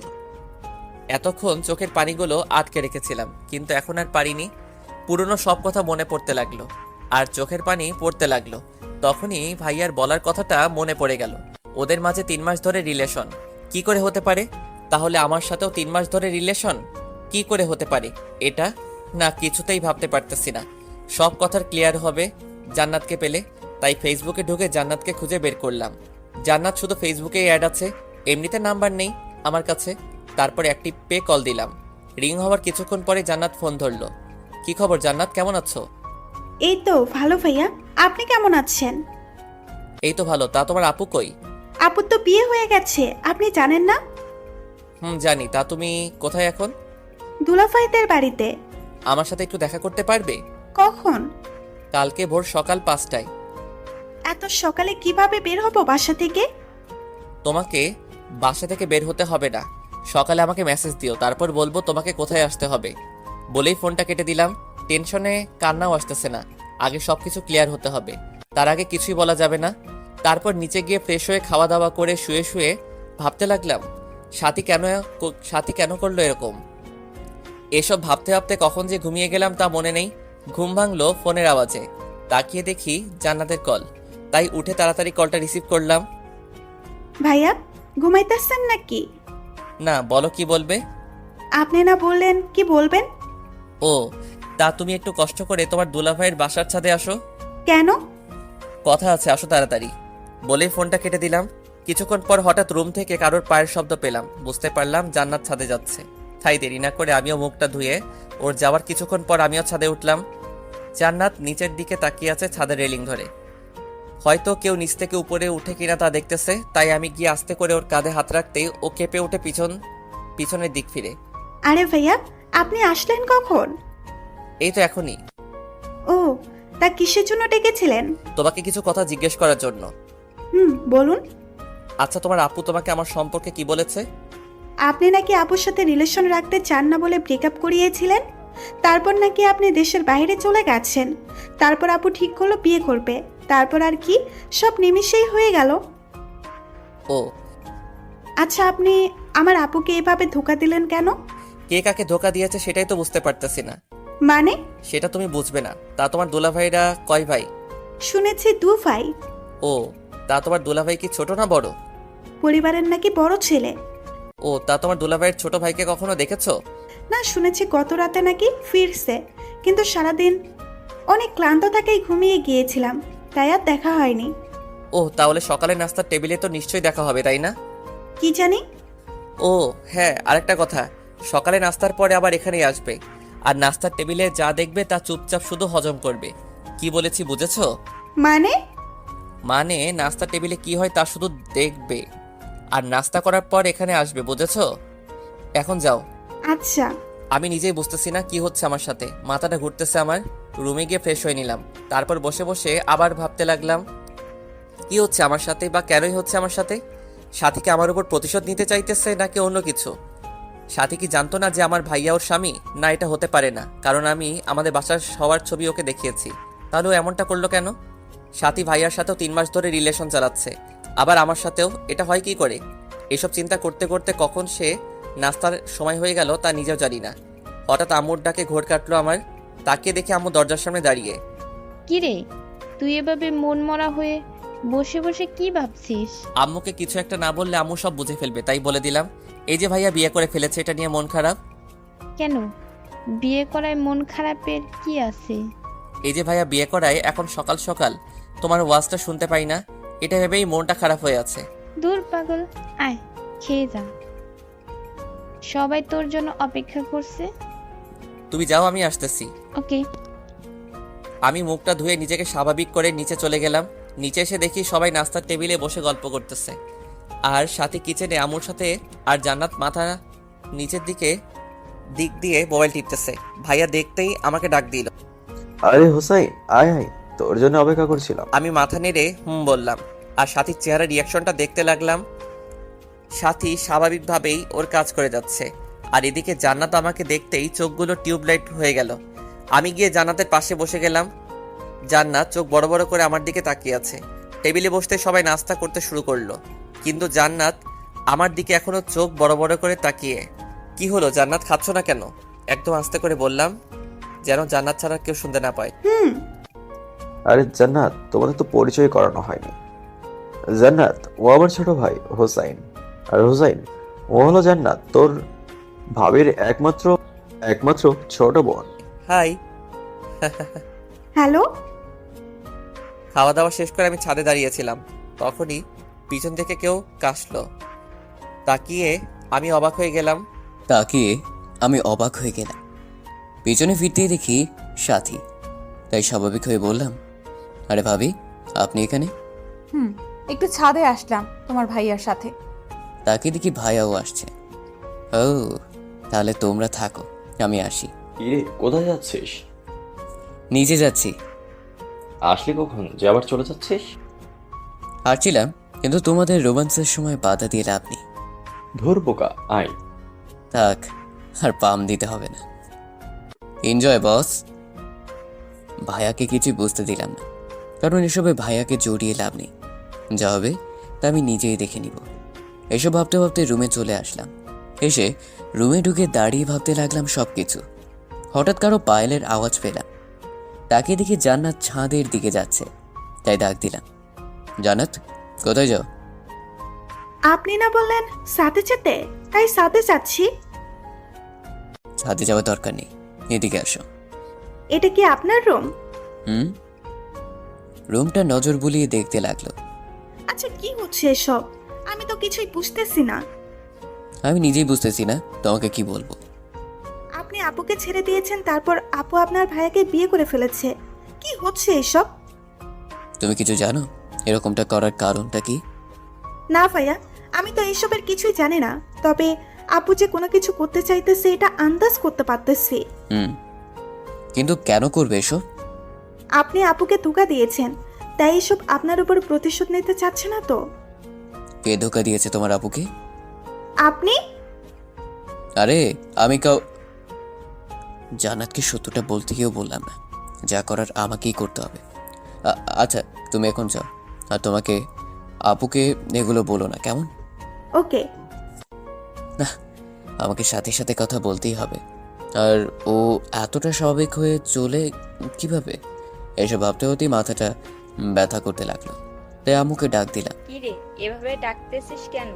এতক্ষণ চোখের পানিগুলো আটকে রেখেছিলাম, কিন্তু এখন আর পারিনি। পুরনো সব কথা মনে পড়তে লাগলো, আর চোখের পানি পড়তে লাগলো। তখনই ভাইয়ার বলার কথাটা মনে পড়ে গেল। ওদের মাঝে 3 মাস ধরে রিলেশন। কি করে হতে পারে? তাহলে আমার সাথেও 3 মাস ধরে রিলেশন কি করে হতে পারে এটা? না, কিছুতেই ভাবতে পারতেছি না। সব কথার ক্লিয়ার হবে জান্নাতকে পেলে। তাই ফেসবুকে ঢুকে জান্নাতকে খুঁজে বের করলাম। জান্নাত শুধু ফেসবুকেই অ্যাড আছে, এমনিতে নাম্বার নেই আমার কাছে। তারপর অ্যাক্টিভ পে কল দিলাম। রিং হওয়ার কিছুক্ষণ পরে জান্নাত ফোন ধরলো। কি খবর জান্নাত, কেমন আছো? এই তো ভালো ভাইয়া, আপনি কেমন আছেন? এই তো ভালো। তা তোমার আপু কই? আপুর তো বিয়ে হয়ে গেছে, আপনি জানেন না? জানি। তা তুমি কোথায় এখন? দুলাভাইদের বাড়িতে। আমার সাথে একটু দেখা করতে পারবে? কখন? কালকে ভোর সকাল 5টায়। এত সকালে কিভাবে বের হবো বাসা থেকে? তোমাকে বাসা থেকে বের হতে হবে না, সকালে আমাকে মেসেজ দিও, তারপর বলবো তোমাকে কোথায় আসতে হবে। বলেই ফোনটা কেটে দিলাম। টেনশনে কান্নাও আসতেছে না, আগে সব কিছু ক্লিয়ার হতে হবে, তার আগে কিছুই বলা যাবে না। তারপর নিচে গিয়ে ফ্রেশ হয়ে খাওয়া দাওয়া করে শুয়ে শুয়ে ভাবতে লাগলাম সাথী কেন করলো এরকম। এসব ভাবতে ভাবতে কখন যে ঘুমিয়ে গেলাম তা মনে নেই। ঘুম ভাঙলো ফোনের আওয়াজে, তাকিয়ে দেখি জান্নাতের কল, তাই উঠে তাড়াতাড়ি কলটা রিসিভ করলাম। ভাইয়া ঘুমাইতেছেন নাকি? না, বলো কি বলবে? আপনি না বললেন কি বলবেন? ও, তা তুমি একটু কষ্ট করে তোমার দুলাভাইয়ের বাসার ছাদে আসো। কেন? কথা আছে, আসো তাড়াতাড়ি। বলেই ফোনটা কেটে দিলাম। কিছুক্ষণ পর হঠাৎ রুম থেকে কারোর পায়ের শব্দ পেলাম, বুঝতে পারলাম জান্নাত ছাদে যাচ্ছে। তাই দেরি না করে আমিও মুখটা ধুয়ে ওর যাওয়ার কিছুক্ষণ পর আমিও ছাদে উঠলাম। জান্নাত নিচের দিকে তাকিয়ে আছে ছাদের রেলিং ধরে, হয়তো কেউ নিচ থেকে উপরে উঠে কিনা তা দেখতেছে। তাই আমি গিয়ে আস্তে করে ওর কাঁধে হাত রাখতেই ও কেঁপে উঠে পিছনের দিক ফিরে। আরে ভাইয়া আপনি আসলেন কখন? এই তো এখনই। ও, তা কিসের জন্য ডেকেছিলেন? তোমাকে কিছু কথা জিজ্ঞেস করার জন্য। বলুন। আচ্ছা, তোমার আপু তোমাকে আমার সম্পর্কে কি বলেছে? আপনি নাকি আপুর সাথে রিলেশন রাখতে চান না বলে ব্রেকআপ করিয়েছিলেন, তারপর নাকি আপনি দেশের বাইরে চলে গেছেন, তারপর আপু ঠিক করলো বিয়ে করবে, তারপর আর কি সব নিমিষেই হয়ে গেল। ও, আচ্ছা আপনি আমার আপুকে এভাবে ধোকা দিলেন কেন? কে কাকে ধোকা দিয়েছে সেটাই তো বুঝতে পারতেছি না। মানে? সেটা তুমি বুঝবে না। তা তোমার দুলাভাইরা কয় ভাই? শুনেছি 2 ভাই। ও, তা তোমার দুলাভাই কি ছোট না বড়? পরিবারের নাকি বড় ছেলে। ও, তা তোমার দুলাভাইয়ের ছোট ভাইকে কখনো দেখেছো? না, শুনেছি গত রাতে নাকি ফিরছে, কিন্তু সারাদিন অনেক ক্লান্ত থাকায় ঘুমিয়ে গিয়েছিলাম, তাই আর দেখা হয়নি। ও, তাহলে সকালে নাস্তার টেবিলে তো নিশ্চয়ই দেখা হবে, তাই না? কি জানি। ও হ্যাঁ, আরেকটা কথা, সকালে নাস্তার পরে আবার এখানেই আসবে, আর নাস্তার টেবিলে যা দেখবে তা চুপচাপ শুধু হজম করবে। কি বলেছি বুঝেছো? মানে? মানে নাস্তার টেবিলে কি হয় তা শুধু দেখবে, আর নাস্তা করার পর এখানে আসবে, বুঝেছো? এখন যাও। আচ্ছা। আমি নিজেই বুঝতেছি না কি হচ্ছে আমার সাথে, মাথাটা ঘুরতেছে আমার। রুমে গিয়ে ফ্রেশ হয়ে নিলাম, তারপর বসে বসে আবার ভাবতে লাগলাম কি হচ্ছে আমার সাথে, বা কেনই হচ্ছে আমার সাথে। সাথী কি আমার উপর প্রতিশোধ নিতে চাইতেছে নাকি অন্য কিছু? সাথী কি জানতো না যে আমার ভাইয়া ওর স্বামী? না, এটা হতে পারে না, কারণ আমি আমাদের বাসার সবার ছবি ওকে দেখিয়েছি। তাহলে ও এমনটা করলো কেন? সাথী ভাইয়ার সাথেও 3 মাস ধরে রিলেশন চালাচ্ছে, আবার আমার সাথেও, এটা হয় কি করে? এসব চিন্তা করতে করতে কখন সে নাস্তার সময় হয়ে গেল তা নিজেও জানি না। হঠাৎ আম্মুর ডাকে ঘোর কাটলো আমার, তাকিয়ে দেখে আম্মু দরজার সামনে দাঁড়িয়ে। কিরে, তুই এভাবে মন মরা হয়ে বসে বসে কি ভাবছিস? আম্মুকে কিছু একটা না বললে আম্মু সব বুঝে ফেলবে, তাই বলে দিলাম এই যে ভাইয়া বিয়ে করে ফেলেছে, এটা নিয়ে মন খারাপ। কেন, বিয়ে করায় মন খারাপের কি আছে? এই যে ভাইয়া বিয়ে করায় এখন সকাল সকাল তোমার ওয়াজটা শুনতে পাই না, এটা ভেবেই মনটা খারাপ হয়ে আছে। দূর পাগল, আয় খেয়ে যা, সবাই তোর জন্য অপেক্ষা করছে। তুমি যাও, আমি আসতেছি। ওকে। আমি মুখটা ধুয়ে নিজেকে স্বাভাবিক করে নিচে চলে গেলাম। নিচে এসে দেখি সবাই নাস্তার টেবিলে বসে গল্প করতেছে, আর সাথে কিচেনে আমুর সাথে, আর জান্নাত মাথা নিচের দিক দিয়ে মোবাইল টিপতেছে। ভাইয়া দেখতেই আমাকে ডাক দিল। আরে হোসাইন, আয় আয়, তোর জন্য অপেক্ষা করছিলাম। আমি মাথা নেড়ে বললাম, আর সাথীর চেহারা রিয়াকশনটা দেখতে লাগলাম। সাথী স্বাভাবিকভাবেই ওর কাজ করে যাচ্ছে, আর এদিকে জান্নাত আমাকে দেখতেই চোখগুলো টিউবলাইট হয়ে গেল। আমি গিয়ে জান্নাতের পাশে বসে গেলাম। জান্নাত চোখ বড় বড় করে আমার দিকে তাকিয়ে আছে। টেবিলে বসতে সবাই নাস্তা করতে শুরু করলো, কিন্তু জান্নাত আমার দিকে এখনো চোখ বড় বড় করে তাকিয়ে। কি হলো জান্নাত, খাচ্ছ না কেন? একদম আস্তে করে বললাম, যেন জান্নাত ছাড়া কেউ শুনতে না পায়। আরে জান্নাত, তোমাদের তো পরিচয় করানো হয়নি। জান্নাত ও আমার ছোট ভাই হোসাইন, আর হোসাইন ও হলো জান্নাত, তোর ভাবির একমাত্র ছোট বোন। হাই। হ্যালো। খাওয়া দাওয়া শেষ করে আমি ছাদে দাঁড়িয়েছিলাম, তখনই পিছন থেকে কেউ কাশলো। তাকিয়ে আমি অবাক হয়ে গেলাম। পিছনে ফিরতেই দেখি সাথী, তাই স্বাভাবিক হয়ে বললাম, আরে ভাবি আপনি এখানে? একটু ছাদে আসলাম তোমার ভাইয়ার সাথে। তাকে দেখি ভাইয়াও আসছে। ও, তাহলে তোমরা থাকো, আমি আসি। কিরে, কোথায় যাচ্ছিস? নিচে যাচ্ছি। আসলি কখন যে আবার চলে যাচ্ছিস? হারছিলাম, কিন্তু তোমাদের রোমান্সের সময় বাধা দিয়ে লাভ নেই। ধুর বোকা, আয়। থাক, আর পাম দিতে হবে না। এনজয় বস। ভাইয়াকে কিছু বুঝতে দিলাম না, কারণ এসবে ভাইয়াকে জড়িয়ে লাভ নেই। যা হবে তা আমি নিজেই দেখে নিব। এসব ভাবতে ভাবতে রুমে চলে আসলাম। এসে রুমে ঢুকে দাঁড়িয়ে ভাবতে লাগলাম সব কিছু। হঠাৎ কারো পায়েলের আওয়াজ পেলাম। তাকে দেখে জান্নাত ছাদের দিকে যাচ্ছে, তাই ডাক দিলাম, জান্নাত কোথায় যাও? আপনি না বললেন সাথে যেতে, তাই সাথে যাচ্ছি। ছাদে যাওয়ার দরকার নেই, এদিকে আসো। এটা কি আপনার রুম? হুম। রুমটা নজর বুলিয়ে দেখতে লাগলো। আচ্ছা, কি হচ্ছে এসব? আমি তো কিছুই বুঝতেছি না। আমি নিজেই বুঝতেছি না তোমাকে কি বলবো। আপনি আপুকে ছেড়ে দিয়েছেন, তারপর আপু আপনার ভাইয়াকে বিয়ে করে ফেলেছে। কি হচ্ছে এসব? তুমি কিছু জানো এরকমটা করার কারণটা কি? না ভাইয়া, আমি তো এসবের কিছুই জানি না। তবে আপু যে কোনো কিছু করতে চাইতেছে এটা আন্দাজ করতে পারতেছি। হুম, কিন্তু কেন করবে এসব? আপনি আপুকে ধোঁকা দিয়েছেন, তাই এসব আপনার উপর প্রতিশোধ নিতে চাচ্ছে না তো? কে ধোকা দিয়েছে তোমার আপুকে? আপনি? আরে আমি জান্নাতকে সত্যটা বলতে গিয়েও বললাম না, যা করার আমাকেই করতে হবে। আচ্ছা তুমি এখন যাও, আর তোমাকে আপুকে এগুলো বলো না, কেমন? ওকে। না, আমাকে সাথে সাথে কথা বলতেই হবে। আর ও এতটা স্বাভাবিক হয়ে চলে কিভাবে, এসব ভাবতে হতেই মাথাটা ব্যথা করতে লাগলো। তাই আম্মুকে ডাক দিলাম, কি রে, এভাবে ডাকতেছিস কেন?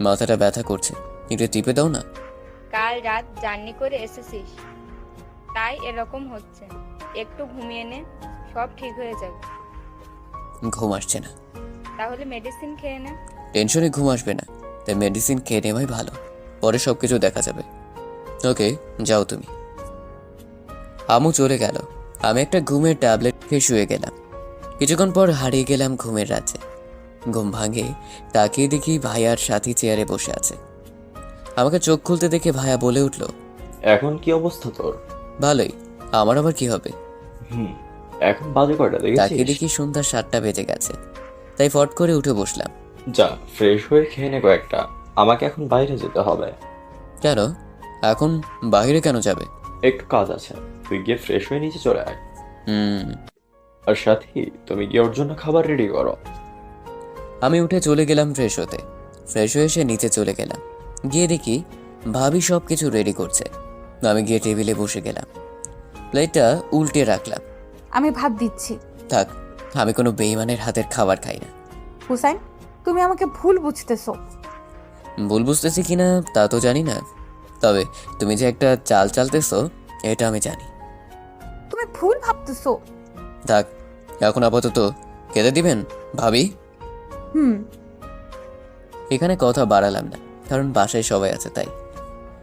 মাথাটা ব্যথা করছে, একটু টিপে দাও না। কাল রাত জার্নি করে এসেছিস, তাই এরকম হচ্ছে। একটু ঘুমিয়ে নে, সব ঠিক হয়ে যাবে। ঘুম আসছে না। তাহলে মেডিসিন খেয়ে নে। টেনশনে ঘুম আসবে না, তাই মেডিসিন খেয়ে নেওয়াই ভালো, পরে সব কিছু দেখা যাবে। ওকে, যাও তুমি। আম্মু চলে গেল। আমি একটা ঘুমের ট্যাবলেট খেয়ে শুয়ে গেলাম। কিছুক্ষণ পর হারিয়ে গেলাম ঘুমের রাজ্যে। ঘুম ভাঙে তাকিয়ে দেখি ভাইয়ার সাথী চেয়ারে বসে আছে। আমাকে চোখ খুলতে দেখে ভাইয়া বলে উঠল, এখন কি অবস্থা তোর? ভালোই, আমার আবার কি হবে? এখন বাজে কয়টা তাকিয়ে দেখেছিস? দেখি সন্ধ্যা 7টা বেজে গেছে, তাই ফট করে উঠে বসলাম। যা ফ্রেশ হয়ে খেয়ে নে কয়েকটা, আমাকে এখন বাইরে যেতে হবে। কেন এখন বাইরে কেন যাবে? একটু কাজ আছে, তুই গিয়ে ফ্রেশ হয়ে নিচে চলে আয়। হুম। আর সাথী, তুমি গিয়ে ওর জন্য খাবার রেডি করো। আমি উঠে চলে গেলাম ফ্রেশ হতে। ফ্রেশ হয়ে এসে নিচে চলে গেলাম। গিয়ে দেখি ভাবি সব কিছু রেডি করছে। আমি গিয়ে টেবিলে বসে গেলাম, প্লেটটা উল্টে রাখলাম। আমি ভাত দিচ্ছি। থাক, আমি কোনো বেইমানের হাতের খাবার খাই না। হুসাইন, তুমি আমাকে ভুল বুঝতেছো। ভুল বুঝতেছি কিনা তা তো জানি না, তবে তুমি যে একটা চাল চালতেছো এটা আমি জানি। তুমি ভুল ভাবতেছো। থাক, এখন আপাতত খেতে দিবেন ভাবি? হুম। এখানে কথা বাড়ালাম না, কারণ বাসায় সবাই আছে তাই।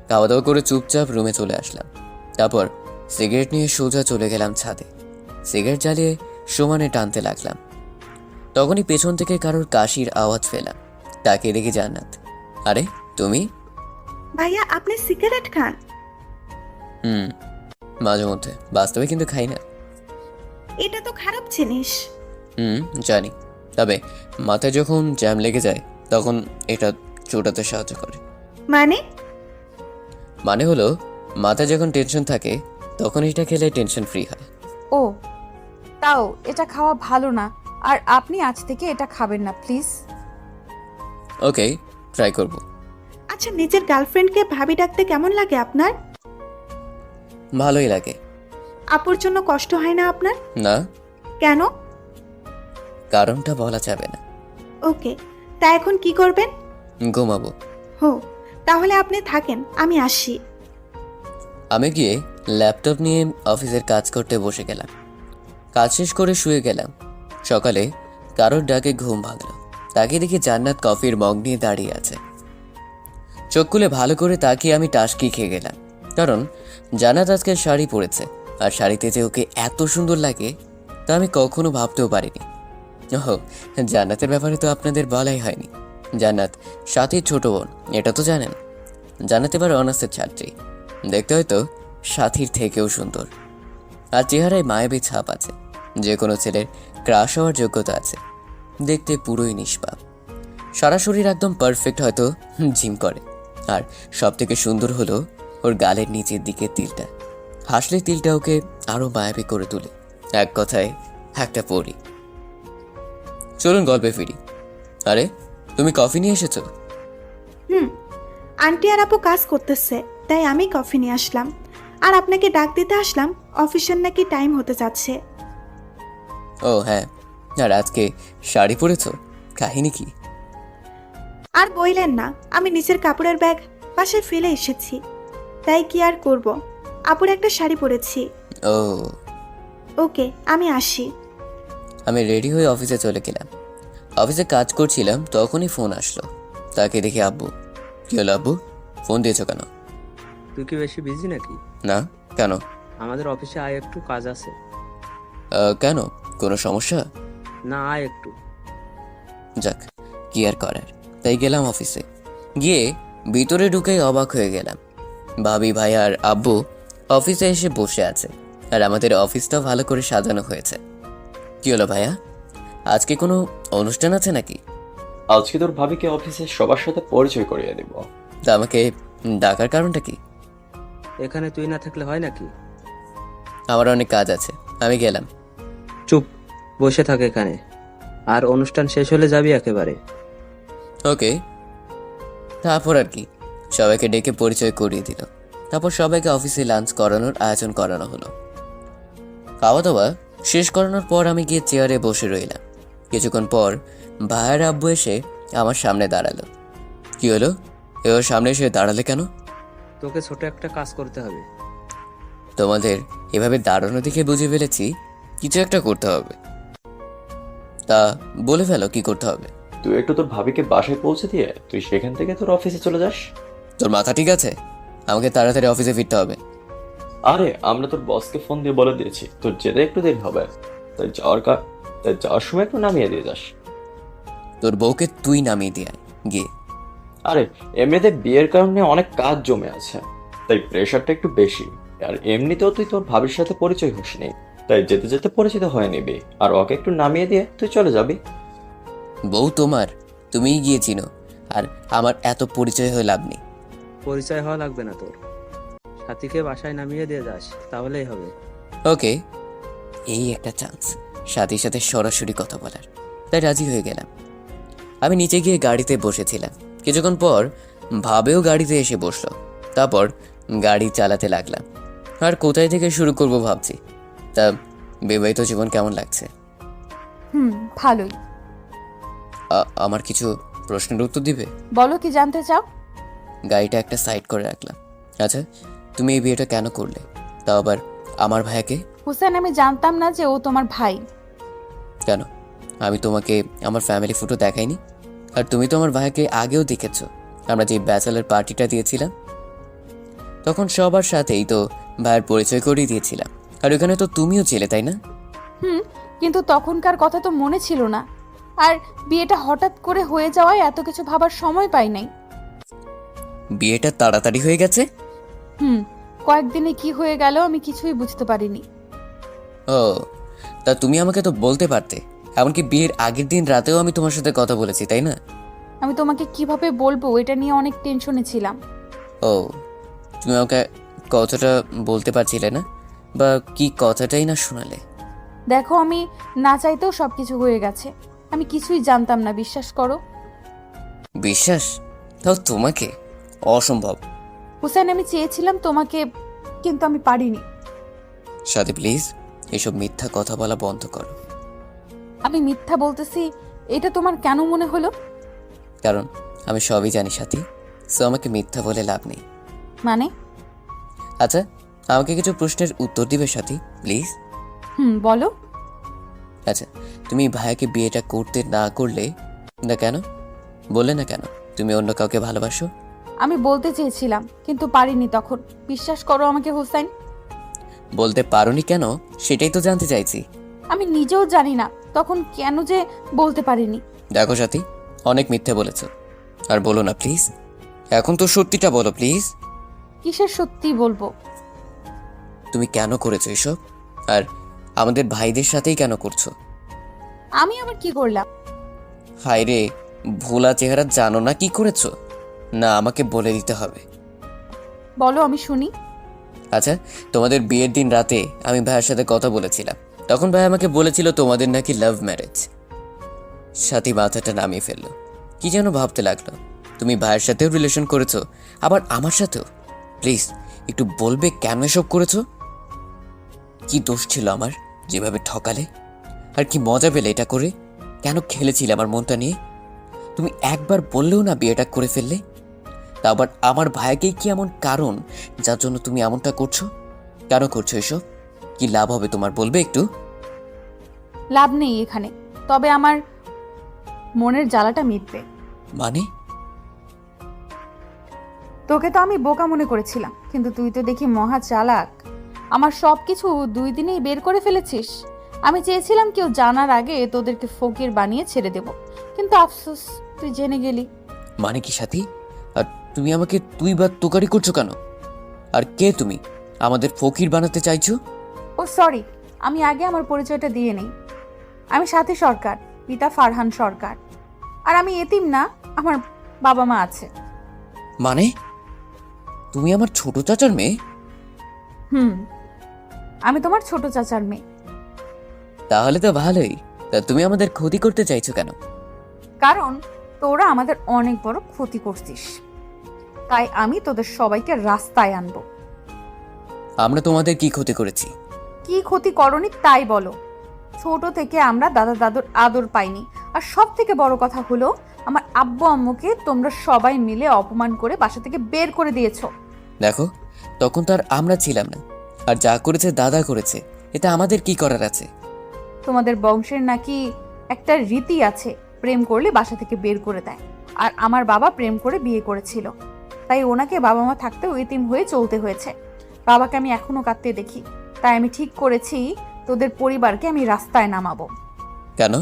খাওয়া দাওয়া করে চুপচাপ রুমে চলে আসলাম। তারপর সিগারেট নিয়ে সোজা চলে গেলাম ছাদে। সিগারেট জ্বালিয়ে সমানে টানতে লাগলাম। তখনই পেছন থেকে কারোর কাশির আওয়াজ পেলাম। তাকে দেখে জান্নাত। আরে তুমি? ভাইয়া, আপনি সিগারেট খান? হুম, মাঝে মধ্যে, বাস্তবে কিন্তু খাই না। এটা তো খারাপ জিনিস। হুম, জানি, তবে মাথায় যখন জ্যাম লেগে যায় তখন এটা চোটাতে সাহায্য করে। মানে হলো মাথায় যখন টেনশন থাকে তখন এটা খেলে টেনশন ফ্রি হয়। ও, তাও এটা খাওয়া ভালো না। আর আপনি আজ থেকে এটা খাবেন না প্লিজ। ওকে, ট্রাই করব। আচ্ছা, নিজের গার্লফ্রেন্ডকে ভাবি ডাকতে কেমন লাগে আপনার? ভালোই লাগে। আপুর জন্য কষ্ট হয় না আপনার? না, কেন? কারণটা বলা যাবে না। ওকে, তা এখন কি করবেন? ঘুমাবো। হো, তাহলে আপনি থাকেন, আমি আসি। আমি গিয়ে ল্যাপটপ নিয়ে অফিসের কাজ করতে বসে গেলাম। কাজ শেষ করে শুয়ে গেলাম। সকালে কারোর ডাকে ঘুম ভাঙলো। তাকে দেখি জান্নাত কফির মগ নিয়ে দাঁড়িয়ে আছে। চোখ খুলে ভালো করে তাকিয়ে আমি টাসকি খেয়ে গেলাম, কারণ জান্নাত আজকে শাড়ি পরেছে, আর শাড়িতে যে ওকে এত সুন্দর লাগে তা আমি কখনো ভাবতেও পারিনি। ওহো, জান্নাতের ব্যাপারে তো আপনাদের বলাই হয়নি। জান্নাত সাথীর ছোট বোন, এটা তো জানেন। জান্নাত এবার অনার্সের ছাত্রী, দেখতে হয়তো সাথীর থেকেও সুন্দর। আর চেহারায় মায়াবী ছাপ আছে, যে কোনো ছেলের ক্রাশ হওয়ার যোগ্যতা আছে। দেখতে পুরোই নিষ্পাপ, সারা শরীর একদম পারফেক্ট, হয়তো জিম করে। আর সব থেকে সুন্দর হলো ওর গালের নিচের দিকে তিলটা। হাসলে তিলটা ওকে আরও মায়াবী করে তোলে। এক কথায় একটা পরি। চলুন গল্পে ফিরি। আরে তুমি কফি নিয়ে এসেছো? হুম, আন্টি আর আপু কাজ করতেছে, তাই আমি কফি নিয়ে আসলাম। আর আপনাকে ডাক দিতে আসলাম, অফিসের নাকি টাইম হতে যাচ্ছে। ও হ্যাঁ, আর আজকে শাড়ি পরেছো, কাহিনী কি? আর বইলেন না, আমি নিচের কাপড়ের ব্যাগ পাশে ফেলে এসেছি, তাই কি আর করব। আপুর একটা শাড়ি পরেছি। ও, ওকে, আমি আসি। আমি রেডি হয়ে অফিসে চলে গেলাম। অফিসে কাজ করছিলাম, তখনই ফোন আসলো। তাকে দেখি আব্বু। কি হলো আব্বু, ফোন দিয়েছো কেন? তুই কি বেশি বিজি নাকি? না, কেন? আমাদের অফিসে আয়, একটু কাজ আছে। কেন, কোনো সমস্যা? না, আয় একটু। যাক, কি আর করার। তাই গেলাম অফিসে। গিয়ে ভিতরে ঢুকেই অবাক হয়ে গেলাম। ভাবি, ভাই আর আব্বু অফিসে এসে বসে আছে, আর আমাদের অফিসটাও ভালো করে সাজানো হয়েছে। কি হলো ভাইয়া, আজকে কোনো অনুষ্ঠান আছে নাকি? আজকে তোর ভাবিকে অফিসে সবার সাথে পরিচয় করিয়ে দিব। তা আমাকে ডাকার কারণটা কি? এখানে তুই না থাকলে হয় নাকি? আমার অনেক কাজ আছে, আমি গেলাম। চুপ, বসে থাক এখানে। আর অনুষ্ঠান শেষ হলে যাবি একেবারে। ওকে। তারপর আর কি, সবাইকে ডেকে পরিচয় করিয়ে দিল। তারপর সবাইকে অফিসে লাঞ্চ করানোর আয়োজন করানো হলো। খাওয়া দাওয়া শেষ করানোর পর আমি গিয়ে চেয়ারে বসে রইলাম। কিছুক্ষণ পর ভাইয়ের আব্বু এসে আমার সামনে দাঁড়ালো। কি হলো, এবার সামনে এসে দাঁড়ালে কেন? তোকে ছোট একটা কাজ করতে হবে। তোমাদের এভাবে দাঁড়ানো দেখে বুঝে ফেলেছি কিছু একটা করতে হবে। তা বলে ফেলো, কি করতে হবে? তুই একটু তোর ভাবিকে বাসায় পৌঁছে দিয়ে তুই সেখান থেকে তোর অফিসে চলে যাস। তোর মাথা ঠিক আছে? আমাকে তাড়াতাড়ি অফিসে ফিরতে হবে। আরে আমরা তোর বসকে ফোন দিয়ে বলে দিয়েছি তোর যেতে একটু দেরি হবে, তাই যাওয়ার সময় একটু নামিয়ে দিয়ে যাস। তোর বউকে তুই নামিয়ে দিয়ে আয় গিয়ে। আরে এমনিতে বিয়ের কারণে অনেক কাজ জমে আছে, তাই প্রেশারটা একটু বেশি। আর এমনিতেও তুই তোর ভাবির সাথে পরিচয় হসনি, তাই যেতে যেতে পরিচিত হয়ে নিবি, আর ওকে একটু নামিয়ে দিয়ে তুই চলে যাবি। বউ তোমার, তুমিই গিয়ে চিনো, আর আমার এত পরিচয় হয়ে লাভ নেই। পরিচয় হওয়া লাগবে না তোর। সাথীকে বাসায় নামিয়ে দিয়ে যাস, তাহলেই হবে। ওকে, এই একটা চান্স সাথীর সাথে সরাসরি কথা বলার, তাই রাজি হয়ে গেলাম। আমি নিচে গিয়ে গাড়িতে বসেছিলাম। কিছুক্ষণ পর ভাবেও গাড়িতে এসে বসলো। তারপর গাড়ি চালাতে লাগলাম। আর কোথায় থেকে শুরু করব ভাবছি। তা বিবাহিত জীবন কেমন লাগছে? ভালোই। আমার কিছু প্রশ্নের উত্তর দিবে? বলো, কি জানতে চাও? গাড়িটা একটা সাইড করে রাখলাম। আচ্ছা, তুমি এই বিয়েটা কেন করলে, তাও আবার আমার ভাইয়াকে? হুসেন, আমি জানতাম না যে ও তোমার ভাই। কেন, আমি তোমাকে আমার ফ্যামিলি ফটো দেখাইনি? আর তুমি তো আমার ভাইকে আগেও দেখেছো, আমরা যে ব্যাচেলার পার্টিটা দিয়েছিলাম, তখন সবার সাথেই তো ভাইয়ের পরিচয় করিয়ে দিয়েছিলাম। আর ওখানে তো তুমিও ছিলে, তাই না? কিন্তু তখনকার কথা তো মনে ছিল না, আর বিয়েটা হঠাৎ করে হয়ে যাওয়ায় এত কিছু ভাবার সময় পাই নাই। বিয়েটা তাড়াতাড়ি হয়ে গেছে? কয়েকদিনে কি হয়ে গেল আমি কিছুই বুঝতে পারিনি। ও, তা তুমি আমাকে তো বলতে পারতে। এমনকি বিয়ের আগের দিন রাতেও আমি তোমার সাথে কথা বলেছি, তাই না? আমি তোমাকে কিভাবে বলবো এটা নিয়ে অনেক টেনশনে ছিলাম। ও, তুমি আমাকে কথাটা বলতে পারছিলে না, বা কি কথাটাই না শোনালে? দেখো, আমি না চাইতেও সবকিছু হয়ে গেছে। আমি কিছুই জানতাম না, বিশ্বাস করো। বিশ্বাস? তাও তোমাকে? অসম্ভব। হুসেন, আমি চেয়েছিলাম তোমাকে, কিন্তু আমি পারিনি। সাথী প্লিজ, এসব মিথ্যা কথা বলা বন্ধ করো। আমি মিথ্যা বলতেছি এটা তোমার কেন মনে হলো? কারণ আমি সবই জানি সাথী, সো আমাকে মিথ্যা বলে লাভ নেই। মানে? আচ্ছা, আমাকে কিছু প্রশ্নের উত্তর দিবে সাথী প্লিজ? বলো। আচ্ছা, তুমি ভাইয়াকে বিয়েটা করতে না করলে না কেন? বললে না কেন তুমি অন্য কাউকে ভালোবাসো? আমি বলতে চেয়েছিলাম, কিন্তু পারিনি তখন। বিশ্বাস করো আমাকে হুসাইন। বলতে পারোনি কেন সেটাই তো জানতে চাইছি। আমি নিজেও জানি না তখন কেন যে বলতে পারিনি। দেখো সাথী, অনেক মিথ্যে বলেছো, আর বলো না প্লিজ। এখন তো সত্যিটা বলো প্লিজ। কিসের সত্যি বলবো? তুমি কেন করেছো এসব, আর আমাদের ভাইদের সাথেই কেন করছো? আমি আবার কি করলাম? হায় রে, ভোলা চেহারা জানো না কি করেছো? না, আমাকে বলে দিতে হবে। বলো, আমি শুনি। আচ্ছা, তোমাদের বিয়ের দিন রাতে আমি ভাইয়ের সাথে কথা বলেছিলাম, তখন ভাই আমাকে বলেছিল তোমাদের নাকি লাভ ম্যারেজ। সাথী মাথাটা নামিয়ে ফেললো, কি যেন ভাবতে লাগলো। তুমি ভাইয়ের সাথেও রিলেশন করেছো, আবার আমার সাথেও। প্লিজ একটু বলবে কেন এসব করেছো? কি দোষ ছিল আমার যেভাবে ঠকালে? আর কি মজা পেলে এটা করে? কেন খেলেছিলে আমার মনটা নিয়ে? তুমি একবার বললেও না বিয়েটা করে ফেললে। তা আবার আমার ভাইকেই কি এমন কারণ যার জন্য তুমি এমনটা করছো? কেন করছো এসব? কি লাভ হবে তোমার, বলবে একটু? লাভ নেই এখানে, তবে আমার মনের জ্বালাটা মিটবে। মানে? তোকে তো আমি বোকা মনে করেছিলাম, কিন্তু তুই তো দেখি মহা চালাক। আমার সব কিছু 2 দিনেই বের করে ফেলেছিস। আমি চেয়েছিলাম কেউ জানার আগে তোদেরকে ফকির বানিয়ে ছেড়ে দেব, কিন্তু আফসোস তুই জেনে গেলি। মানে কি সাথী? আর তুমি আমাকে তুই বা তোকারি করছো কেন? আর কে তুমি? আমাদের ফকির বানাতে চাইছো? ও সরি, আমি আগে আমার পরিচয়টা দিয়ে নেই। আমি সাথী সরকার, পিতা ফারহান সরকার। আর আমি এতিম না, আমার বাবা মা আছে। মানে তুমি আমার ছোট চাচার মেয়ে? হুম, আমি তোমার ছোট চাচার মেয়ে। তাহলে তো ভালোই। তা তুমি আমাদের ক্ষতি করতে চাইছো কেন? কারণ তোরা আমাদের অনেক বড় ক্ষতি করছিস, তাই আমি তোদের সবাইকে রাস্তায় আনবো। আমরা তোমাদের কি ক্ষতি করেছি? কি ক্ষতি করনি তাই বলো। ছোট থেকে আমরা দাদা দাদুর আদর পাইনি, আর সব থেকে বড় কথা হলো আমার আব্বু আম্মুকে তোমরা সবাই মিলে অপমান করে বাসা থেকে বের করে দিয়েছো। দেখো, তখন তো আর আমরা ছিলাম না। আর যা করেছে দাদা করেছে, এতে আমাদের কি করার আছে? তোমাদের বংশের নাকি একটা রীতি আছে, প্রেম করলে বাসা থেকে বের করে দেয়। আর আমার বাবা প্রেম করে বিয়ে করেছিল, তাই ওনাকে বাবা মা থাকতেও এতিম হয়ে চলতে হয়েছে। বাবাকে আমি এখনো কাঁদতে দেখি, তাই আমি ঠিক করেছি তোদের পরিবারকে আমি রাস্তায় নামাবো। কেন?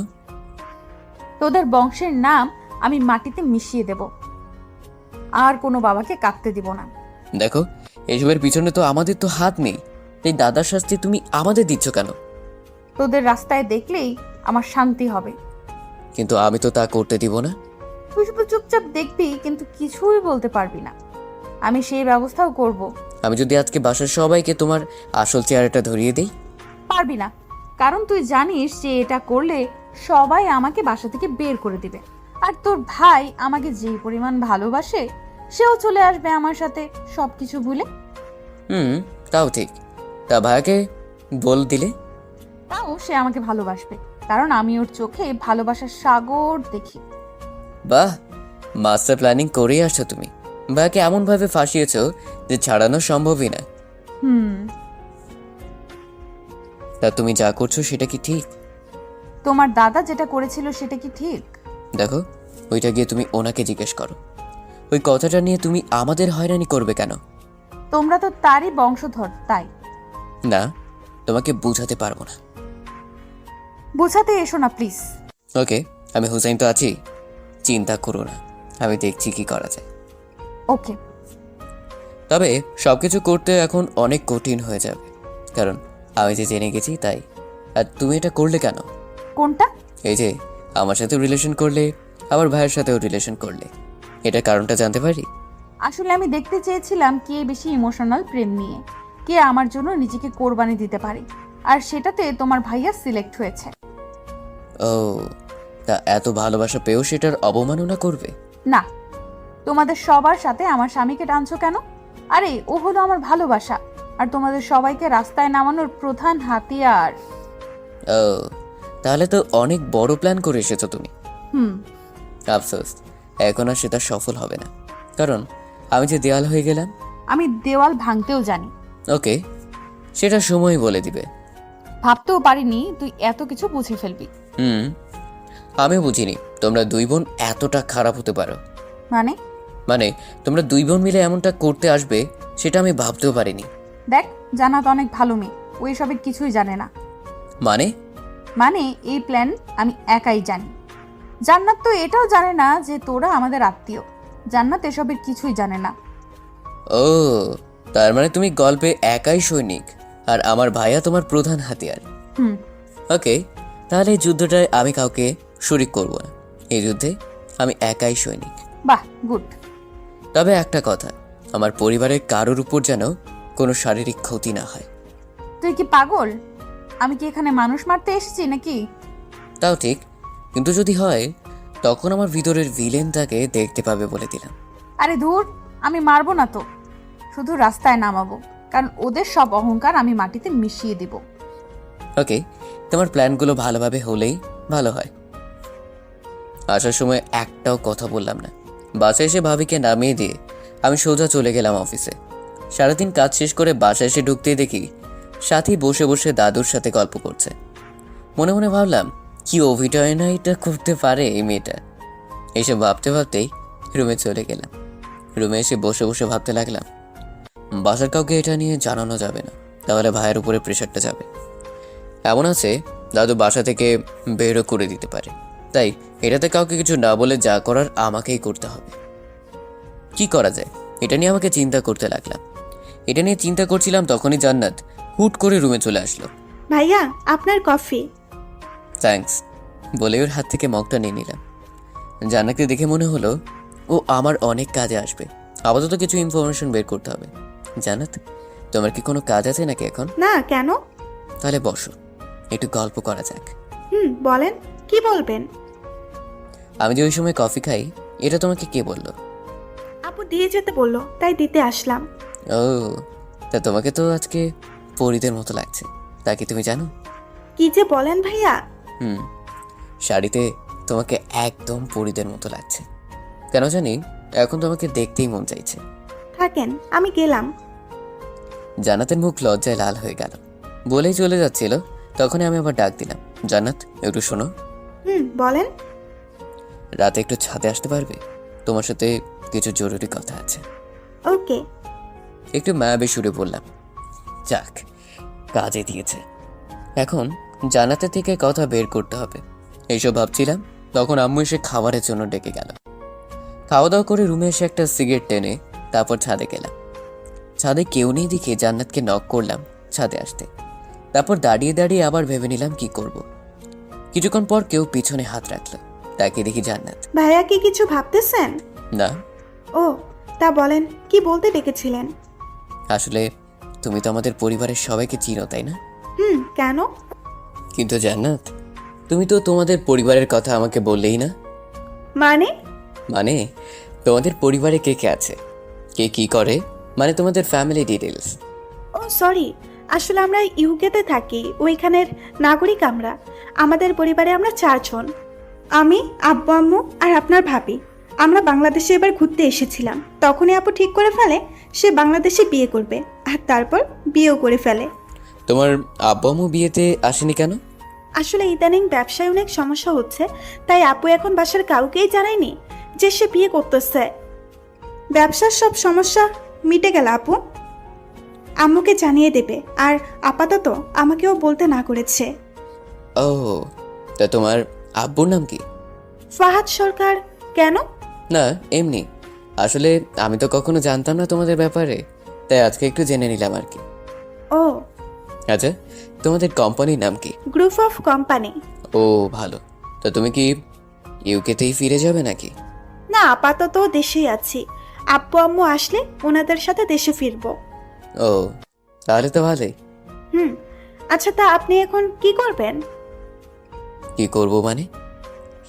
তোদের বংশের নাম আমি মাটিতে মিশিয়ে দেব, আর কোনো বাবাকে কাঁদতে দিব না। দেখো, এসবের পিছনে তো আমাদের তো হাত নেই, তাই দাদার শাস্তি তুমি আমাদের দিচ্ছ কেন? তোদের রাস্তায় দেখলেই আমার শান্তি হবে। কিন্তু আমি তো তা করতে দিব না। তুই শুধু চুপচাপ দেখবি, কিন্তু কিছুই বলতে পারবি না। আমি সেই ব্যবস্থাও করব। আমি যদি আজকে বাসার সবাইকে তোমার আসল চেহারাটা ধরিয়ে দিই? পারবি না, কারণ তুই জানিস যে এটা করলে সবাই আমাকে বাসা থেকে বের করে দিবে। আর তোর ভাই আমাকে যেই পরিমাণ ভালোবাসে, সেও চলে আসবে আমার সাথে সবকিছু ভুলে। তাও ঠিক। তা ভাইয়াকে বল দিলে? তাও সে আমাকে ভালোবাসবে, কারণ আমি ওর চোখে ভালোবাসার সাগর দেখি। বাহ, মাস্টার প্ল্যানিং করেই আসছো তুমি। ভাইয়াকে এমন ভাবে ফাঁসিয়েছো যে ছাড়ানো সম্ভবই না। তা তুমি যা করছো সেটা কি ঠিক? তোমার দাদা যেটা করেছিল সেটা কি ঠিক? দেখো, ওইটা গিয়ে তুমি ওনাকে জিজ্ঞেস করো। ওই কথাটা নিয়ে তুমি আমাদের হয়রানি করবে কেন? তোমরা তো তারই বংশধর, তাই। না, তোমাকে বুঝাতে পারবো না। বোঝাতে এসো না প্লিজ। ওকে, আমি হুসাইন তো আছি, চিন্তা করো না, আমি দেখছি কি করা যায়। ওকে। তবে সবকিছু করতে এখন অনেক কঠিন হয়ে যাবে, কারণ আমি যে জেনে গেছি তাই। আর তুমি এটা করলে কেন? কোনটা? এই যে আমার সাথে রিলেশন করলে, আমার ভাইয়ের সাথেও রিলেশন করলে, এটা কারণটা জানতে পারি? আসলে আমি দেখতে চেয়েছিলাম কে বেশি ইমোশনাল প্রেম নিয়ে, কে আমার জন্য নিজেকে কোরবানি দিতে পারে, আর সেটাতে তোমার ভাইয়া সিলেক্ট হয়েছে। ও, তা এত ভালোবাসা পেয়েও সেটার অবমাননা করবে? না, তোমাদের সবার সাথে আমার স্বামীকে টানছো কেন? আরে ও হলো আমার ভালোবাসা, আর তোমাদের সবাইকে রাস্তায় নামানোর প্রধান হাতিয়ার। ও, তাহলে তো অনেক বড় প্ল্যান করে এসেছো তুমি। হুম। আফসোস, এখন আর সেটা সফল হবে না, কারণ আমি যে দেওয়াল হয়ে গেলাম। আমি দেওয়াল ভাঙতেও জানি। ওকে, সেটা সময় বলে দিবে। ভাবতেও পারিনি তুই এত কিছু বুঝে ফেলবি। আমিও বুঝিনি তোমরা দুই বোন এতটা খারাপ হতে পারো। মানে তোমরা দুই বোন মিলে এমনটা করতে আসবে সেটা আমি ভাবতেও পারিনি। দেখ, জান্নাত অনেক ভালো মেয়ে, ও এসবের কিছুই জানে না। মানে এই প্ল্যান আমি একাই জানি। জান্নাত তো এটাও জানে না যে তোরা আমাদের আত্মীয়। জান্নাত এসবের কিছুই জানে না। ও, তার মানে তুমি গল্পে একাই সৈনিক, আর আমার ভাইয়া তোমার প্রধান হাতিয়ার। ওকে, তাহলে এই যুদ্ধটায় আমি কাউকে শরিক করব না। এই যুদ্ধে আমি একাই সৈনিক। বাহ, গুড। তবে একটা কথা, আমার পরিবারের কারোর উপর যেন কোনো শারীরিক ক্ষতি না হয়। তুই কি পাগল? আমি কি এখানে মানুষ মারতে এসেছি নাকি? তাও ঠিক, কিন্তু যদি হয় তখন আমার ভিতরের ভিলেনটাকে দেখতে পাবে বলে দিলাম। আরে ধুর, আমি মারবো না তো, শুধু রাস্তায় নামাবো, কারণ ওদের সব অহংকার আমি মাটিতে মিশিয়ে দিব। ওকে, তোমার প্ল্যানগুলো ভালোভাবে হলেই ভালো হয়। আসার সময় একটাও কথা বললাম না। বাসায় এসে ভাবিকে নামিয়ে দিয়ে আমি সোজা চলে গেলাম অফিসে। সারাদিন কাজ শেষ করে বাসায় এসে ঢুকতেই দেখি সাথী বসে বসে দাদুর সাথে গল্প করছে। মনে মনে ভাবলাম, কি অভিনয় না এটা করতে পারে এই মেয়েটা। এইসব ভাবতে ভাবতেই রুমে চলে গেলাম। রুমে এসে বসে বসে ভাবতে লাগলাম, বাসার কাউকে এটা নিয়ে জানানো যাবে না, তাহলে ভাইয়ের উপরে প্রেশারটা যাবে। এমন আছে দাদু বাসা থেকে বেরও করে দিতে পারে, তাই এটাতে কাউকে কিছু না বলে যা করার আমাকেই করতে হবে। কি করা যায় এটা নিয়ে আমাকে চিন্তা করতে লাগলাম। এটা নিয়ে চিন্তা করছিলাম তখনই জান্নাত হুট করে রুমে চলে আসলো। ভাইয়া, আপনার কফি। থ্যাঙ্কস বলে ওর হাত থেকে মগটা নিয়ে নিলাম। জান্নাতকে দেখে মনে হলো ও আমার অনেক কাজে আসবে। আপাতত কিছু ইনফরমেশন বের করতে হবে। জান্নাত, তোমার কি কোনো কাজ আছে নাকি এখন? না, কেন? তাহলে বসো, একটু গল্প করা যাক। বলেন, কি বলবেন? আমি যে ওই সময় কফি খাই এটা তোমাকে কে বললো? আপু দিয়ে যেতে বললো, তাই দিতে আসলাম। ও, তা তোমাকে তো আজকে পরীদের মতো লাগছে, তা কি তুমি জানো? কি যে বলেন ভাইয়া। শাড়িতে তোমাকে একদম পরীদের মতো লাগছে। কেন জানি এখন তোমাকে দেখতেই মন চাইছে। থাকেন, আমি গেলাম। জান্নাতের মুখ লজ্জায় লাল হয়ে গেল। বলেই চলে যাচ্ছিল, তখনই আমি আবার ডাক দিলাম, জান্নাত একটু শোনো। বলেন। রাতে একটু ছাদে আসতে পারবে? তোমার সাথে কিছু জরুরি কথা আছে। ওকে। একটু মায়াবী সুরে বললাম। যাক, কাজে দিয়েছে। এখন জান্নাতের থেকে কথা বের করতে হবে। এইসব ভাবছিলাম তখন আম্মু এসে খাবারের জন্য ডেকে গেল। খাওয়া দাওয়া করে রুমে এসে একটা সিগারেট টেনে তারপর ছাদে গেলাম। ছাদে কেউ নেই দেখে জান্নাতকে নক করলাম ছাদে আসতে। তারপর দাঁড়িয়ে দাঁড়িয়ে আবার ভেবে নিলাম কি করব। কিছুক্ষণ পর কেউ পিছনে হাত রাখলো, তাকে দেখি জান্নাত। ভাইয়া কি কিছু ভাবতেছেন? না। ও, তা বলেন, কি বলতে ডেকেছিলেন? আসলে তুমি তো আমাদের পরিবারের সবাইকে চিনো, তাই না? কেন? কিন্তু জান্নাত, তুমি তো তোমাদের পরিবারের কথা আমাকে বললেই না। মানে? মানে তোমাদের পরিবারে কে কে আছে, কে কি করে, মানে তোমাদের ফ্যামিলি ডিটেলস। ও সরি, আসলে আমরা ইউকেতে থাকি, ওইখানের নাগরিক আমরা। আমাদের পরিবারে আমরা 4 জন। আমি, আব্বু আম্মু আর আপনার ভাবি। আমরা বাংলাদেশে এবার ঘুরতে এসেছিলাম। তখনই আপু ঠিক করে ফেলে সে বাংলাদেশে বিয়ে করবে, আর তারপর বিয়েও করে ফেলে। তোমার আব্বু আম্মু বিয়েতে আসেনি কেন? আসলে ইদানিং ব্যবসায় অনেক সমস্যা হচ্ছে, তাই আপু এখন বাসার কাউকেই জানায়নি যে সে বিয়ে করতেছে। ব্যবসার সব সমস্যা মিটে গেল আপু আম্মুকে জানিয়ে দেবে, আর আপাতত আমাকেও বলতে না করেছে। ও, তা তোমার আব্বুর নাম কি? ফাহাদ সরকার। কেন? না, এমনি। আসলে আমি তো কখনো জানতাম না তোমাদের ব্যাপারে, তাই আজকে একটু জেনে নিলাম আর কি। ও আচ্ছা, তোমাদের কোম্পানির নাম কি? Group of company. ও ভালো। তো তুমি কি ইউকেতেই ফিরে যাবে নাকি? না, আপাতত দেশেই আছি। আব্বু আম্মু আসলে ওনাদের সাথে দেশে ফিরবো। ও, তাহলে তো ভালোই। আচ্ছা, তা আপনি এখন কি করবেন? কি করব মানে?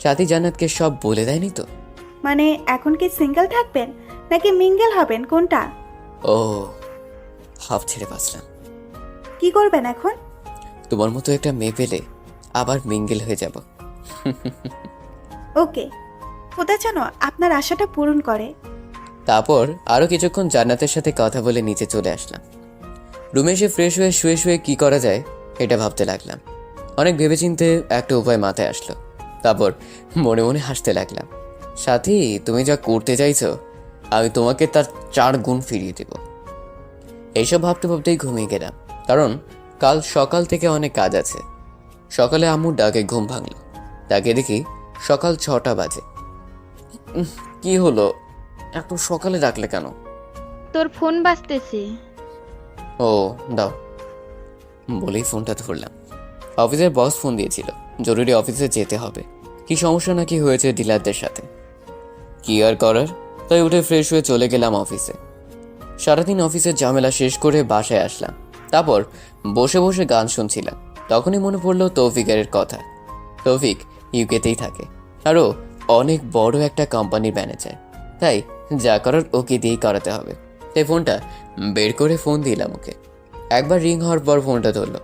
সাথী জান্নাতকে সব বলে দেয়নি তো? মানে এখন কি সিঙ্গেল থাকবেন নাকি মিঙ্গেল হবেন, কোনটা? ও, হাফ ছেড়ে বাঁচলাম। কি করবেন এখন? তোমার মতো একটা মেয়ে পেলে আবার মিঙ্গেল হয়ে যাব। ওকে, খোদা যেন আপনার আশাটা পূরণ করে। তারপর আরো কিছুক্ষণ জান্নাতের সাথে কথা বলে নিচে চলে আসলাম। রুমে এসে ফ্রেশ হয়ে শুয়ে শুয়ে কি করা যায় এটা ভাবতে লাগলাম। অনেক ভেবেচিন্তে একটা উপায় মাথায় আসলো। তারপর মনে মনে হাসতে লাগলাম। সাথী, তুমি যা করতে চাইছো আমি তোমাকে তার 4 গুণ ফিরিয়ে দেব। এইসব ভাবতে ভাবতেই ঘুমিয়ে গেলাম, কারণ কাল সকাল থেকে অনেক কাজ আছে। সকালে আম্মুর ডাকে ঘুম ভাঙলো। তাকে দেখি সকাল 6টা বাজে। কি হলো, এত সকালে ডাকলে কেন? তোর ফোন বাজতেছে। ও দাও বলেই ফোনটা ধরলাম। অফিসের বস ফোন দিয়েছিল, জরুরি অফিসে যেতে হবে। কি সমস্যা নাকি হয়েছে ডিলারদের সাথে। কি আর করার, তাই উঠে ফ্রেশ হয়ে চলে গেলাম অফিসে। সারাদিন অফিসের ঝামেলা শেষ করে বাসায় আসলাম। তারপর বসে বসে গান শুনছিলাম। তখনই মনে পড়লো তৌফিকের কথা। তৌফিক ইউকেতেই থাকে, আরও অনেক বড় একটা কোম্পানির ম্যানেজার। তাই যা করার ওকে দিয়েই করাতে হবে। তাই ফোনটা বের করে ফোন দিলাম ওকে। একবার রিং হওয়ার পর ফোনটা ধরলো।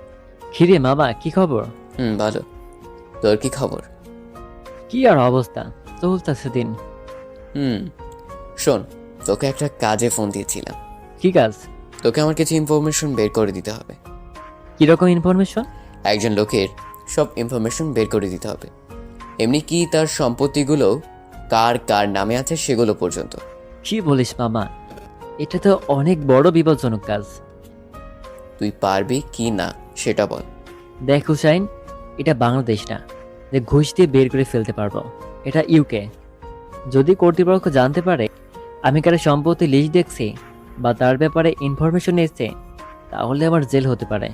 খিরে মামা, কি খবর? ভালো। তোর কি খবর? কি আর অবস্থা, চলতেছে দিন। শোন, তোকে একটা কাজে ফোন দিয়েছিলাম। কি কাজ? তোকে আমার কিছু ইনফরমেশন বের করে দিতে হবে। কিরকম ইনফরমেশন? একজন লোকের সব ইনফরমেশন বের করে দিতে হবে, এমনি কি তার সম্পত্তিগুলো কার কার নামে আছে সেগুলো পর্যন্ত। কি বলিস মামা, এটা তো অনেক বড় বিপজ্জনক কাজ। তুই পারবি কি না সেটা বল। দেখ হুসাইন, এটা বাংলাদেশ না যে ঘুষ দিয়ে বের করে ফেলতে পারবো। এটা ইউকে। যদি কর্তৃপক্ষ জানতে পারে আমি কারো সম্পত্তি লিস্ট দেখছি বা তার ব্যাপারে ইনফরমেশন এসছে, তাহলে আমার জেল হতে পারে।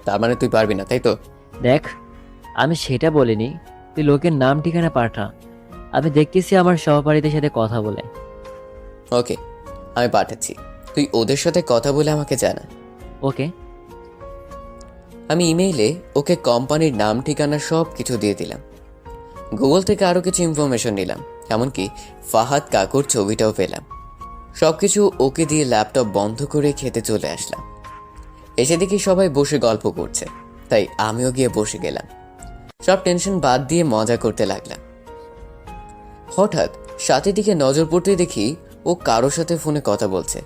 তার মানে তুই পারবি না, তাই তো? দেখ, আমি সেটা বলিনি, তুই লোকের নাম ঠিকানা পাঠা। আমি দেখতেছি আমার সহপাঠীদের সাথে কথা বলে। ওকে, আমি পাঠাচ্ছি, তুই ওদের সাথে কথা বলে আমাকে জানা। ওকে। আমি ইমেইলে ওকে কোম্পানির নাম ঠিকানা সব কিছু দিয়ে দিলাম। গুগল থেকে আরও কিছু ইনফরমেশন নিলাম, এমনকি ফাহাদ কাকুর ছবিটাও পেলাম। সব কিছু ওকে দিয়ে ল্যাপটপ বন্ধ করে খেতে চলে আসলাম। এসে দেখি সবাই বসে গল্প করছে, তাই আমিও গিয়ে বসে গেলাম। সব টেনশন বাদ দিয়ে মজা করতে লাগলাম। হঠাৎ সাথীর দিকে নজর পড়তেই দেখি ও কারোর সাথে ফোনে কথা বলছে।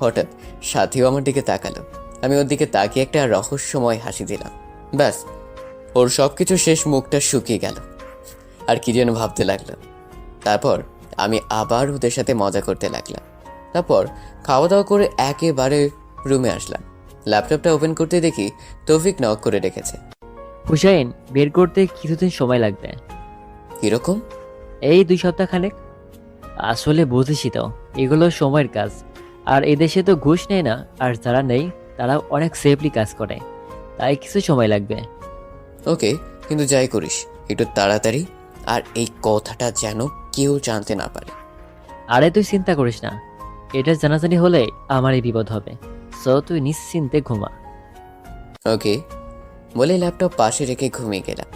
হঠাৎ সাথীও আমার দিকে তাকালো। আমি ওর দিকে তাকিয়ে একটা রহস্যময় হাসি দিলাম। ব্যাস, ওর সব কিছু শেষ, মুখটা শুকিয়ে গেল আর কি যেন ভাবতে লাগলো। তারপর আমি আবার ওদের সাথে মজা করতে লাগলাম। তারপর খাওয়া দাওয়া করে একেবারে রুমে আসলাম। ল্যাপটপটা ওপেন করতে দেখি তৌফিক নক করে রেখেছে। হুসাইন, বের করতে কিছুদিন সময় লাগবে। কিরকম? এই 2 সপ্তাহ খানেক। আসলে বুঝেছি তো, এগুলো সময়ের কাজ। আর এদেশে তো ঘুষ নেয় না, আর যারা নেই তারা অনেক সেফলি কাজ করে, তাই কিছু সময় লাগবে। ওকে, কিন্তু যাই করিস একটু তাড়াতাড়ি, আর এই কথাটা যেন কেউ জানতে না পারে। আরে তুই চিন্তা করিস না, এটা জানাজানি হলে আমারই বিপদ হবে। সো তুই নিশ্চিন্তে ঘুমা। ওকে বলে ল্যাপটপ পাশে রেখে ঘুমিয়ে গেলাম।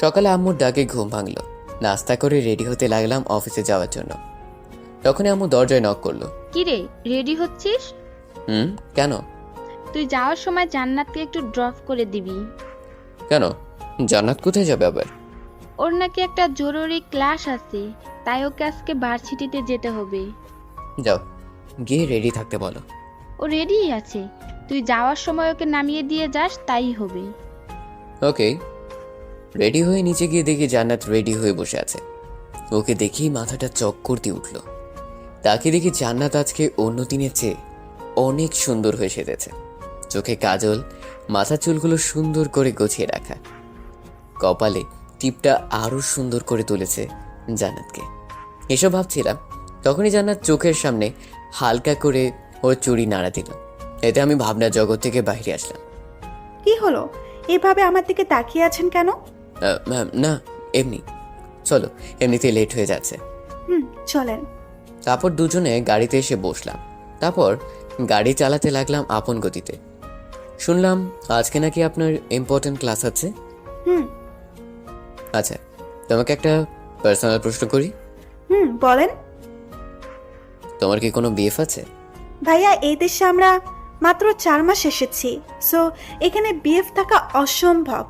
সকালে আম্মুর ডাকে ঘুম ভাঙলো। নাস্তা করে রেডি হতে লাগলাম অফিসে যাওয়ার জন্য। তখনই আম্মু দরজায় নক করলো। কিরে, রেডি হচ্ছিস? কেন? তুই যাওয়ার সময় জান্নাতকে একটু ড্রপ করে দিবি। কেন? জান্নাত কোথায় যাবে আবার? ওর নাকি একটা জরুরি ক্লাস আছে, তাই ওকে আজকে ভার্সিটিতে যেতে হবে। যাও, গিয়ে রেডি থাকতে বলো। ও রেডিই আছে, তুই যাওয়ার সময় ওকে নামিয়ে দিয়ে যাস, তাই হবে। ওকে। রেডি হয়ে নিচে গিয়ে দেখি জান্নাত রেডি হয়ে বসে আছে। ওকে দেখেই মাথাটা চক্কর দিয়ে উঠল। তাকে দেখি জান্নাত আজকে অন্য দিনের চেয়ে অনেক সুন্দর হয়ে সেজেছে। চোখে কাজল, মাথা চুলগুলো সুন্দর করে গুছিয়ে রাখা, কপালে টিপটা আরো সুন্দর করে তুলেছে জান্নাতকে। এসব ভাবছিলাম, তখনই জান্নাত চোখের সামনে হালকা করে ওর চুড়ি নাড়া দিল। এতে আমি ভাবনা জগৎ থেকে বাইরে আসলাম। কি হলো, এভাবে আমার দিকে তাকিয়ে আছেন কেন? না, এমনি। চলো, এমনিতে লেট হয়ে যাচ্ছে। চলেন। তারপর দুজনে গাড়িতে এসে বসলাম। তারপর গাড়ি চালাতে লাগলাম আপন গতিতে। শুনলাম আজকে নাকি আপনার ইম্পর্টেন্ট ক্লাস আছে। আচ্ছা, তোমাকে একটা পার্সোনাল প্রশ্ন করি। বলেন। তোমার কি কোনো বিএফ আছে? ভাইয়া, এই দেশে আমরা মাত্র 4 মাস এসেছি, সো এখানে বিএফ থাকা অসম্ভব।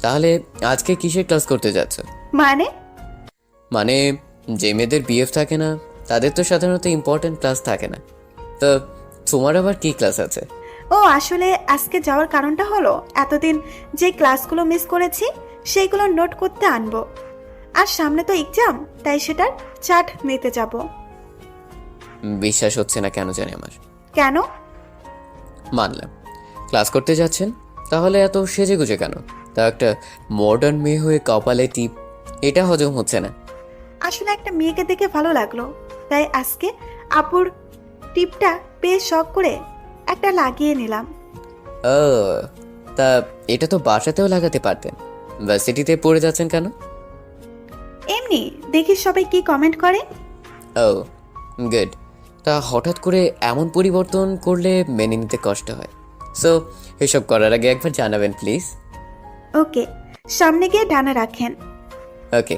তাহলে আজকে কিসের ক্লাস করতে যাচ্ছ? মানে যে মেয়েদের বিএফ থাকে না তাদের তো সাধারণত ইম্পর্টেন্ট ক্লাস থাকে না, তো তোমার আবার কি ক্লাস আছে? ও আসলে আজকে যাওয়ার কারণটা হলো এতদিন যে ক্লাসগুলো মিস করেছি সেইগুলো নোট করতে আনবো, আর সামনে তো এক্সাম, তাই সেটার চার্ট নিতে যাব। বিশ্বাস হচ্ছে না কেন জানি আমার। কেন? মানলাম ক্লাস করতে যাচ্ছেন, তাহলে এত সেজেগুজে কেন? তা একটা মডার্ন মেয়ে হয়ে কপালে টিপ, এটা হজম হচ্ছে না। আসলে একটা মেয়েকে দেখে ভালো লাগলো, তাই আজকে আপুর টিপটা পেয়ে শখ করে একটা লাগিয়ে নিলাম। ও, তা এটা তো বাসাতেও লাগাতে পারতেন, ভার্সিটিতে পড়ে যাচ্ছেন কেন? এমনি দেখি সবাই কি কমেন্ট করে। ও গুড। তা হঠাৎ করে এমন পরিবর্তন করলে মেনে নিতে কষ্ট হয়, সো এসব করার আগে একবার জানাবেন প্লিজ। ওকে, সামনে গিয়ে ডানা রাখেন। ওকে।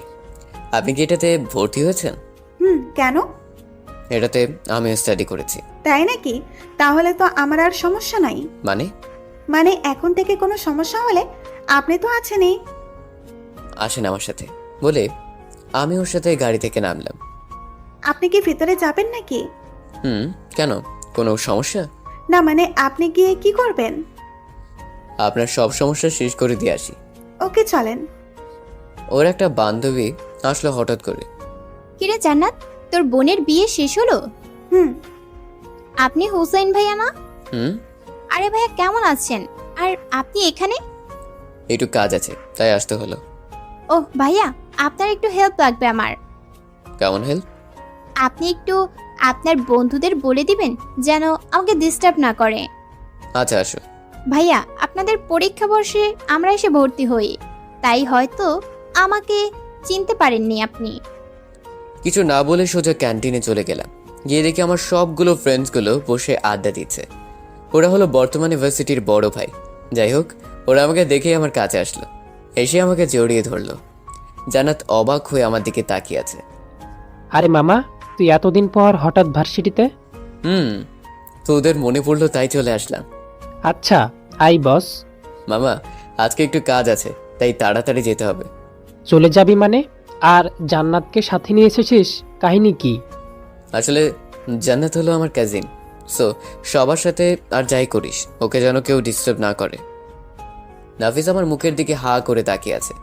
আপনি কি এটাতে ভর্তি হয়েছেন? কেন? এটাতে আমি স্টাডি করেছি। তাই নাকি? তাহলে তো আমার আর সমস্যা নাই। মানে এখন থেকে কোনো সমস্যা হলে আপনি তো আছেনই। আসেন আমার সাথে বলে আমি ওর সাথে গাড়ি থেকে নামলাম। আপনি কি ভিতরে যাবেন নাকি? কেন, কোনো সমস্যা? না মানে আপনি গিয়ে কি করবেন? আপনার সব সমস্যা শেষ করে দিয়ে আসি। ওকে চলেন। ওর একটা বান্ধবী আসলো হঠাৎ করে। কিরে জান্নাত, তোর বোনের বিয়ে শেষ হলো? হুম। আপনি হুসাইন ভাইয়া না? হুম। আরে ভাইয়া কেমন আছেন? আর আপনি এখানে? একটু কাজ আছে তাই আসতে হলো। ওহ ভাইয়া, আপনার একটু হেল্প লাগবে আমার। কেমন হেল্প? আপনি একটু আপনার বন্ধুদের বলে দিবেন যেন আমাকে ডিস্টার্ব না করে। আচ্ছা আসো। ভাইয়া, আপনাদের পরীক্ষা বর্ষে আমরা এসে ভর্তি হই, তাই হয়তো আমাকে চিনতে পারেননি আপনি। কিছু না বলে সোজা ক্যান্টিনে চলে গেলাম। গিয়ে দেখি আমার সবগুলো ফ্রেন্ডসগুলো বসে আড্ডা দিচ্ছে। ওরা হলো বর্তমানে ভার্সিটির বড় ভাই। যাই হোক, ওরা আমাকে দেখেই আমার কাছে আসলো, এসে আমাকে জড়িয়ে ধরলো। জান্নাত অবাক হয়ে আমার দিকে তাকিয়ে আছে। আরে মামা, তুই এতদিন পর হঠাৎ ভার্সিটিতে? তো ওদের মনে পড়লো তাই চলে আসলাম। আচ্ছা, আই বস। মামা, আজকে একটু কাজ আছে তাই তাড়াতাড়ি যেতে হবে। চলে যাবি মানে? আর জান্নাতকে সাথে নিয়ে এসেছিস, কাহিনী কি? আসলে জান্নাত হলো আমার কাজিন, সো সবার সাথে আর যাই করিস ওকে যেন কেউ ডিস্টার্ব না করে। নাফিস আমার মুখের দিকে হা করে তাকিয়ে আছে,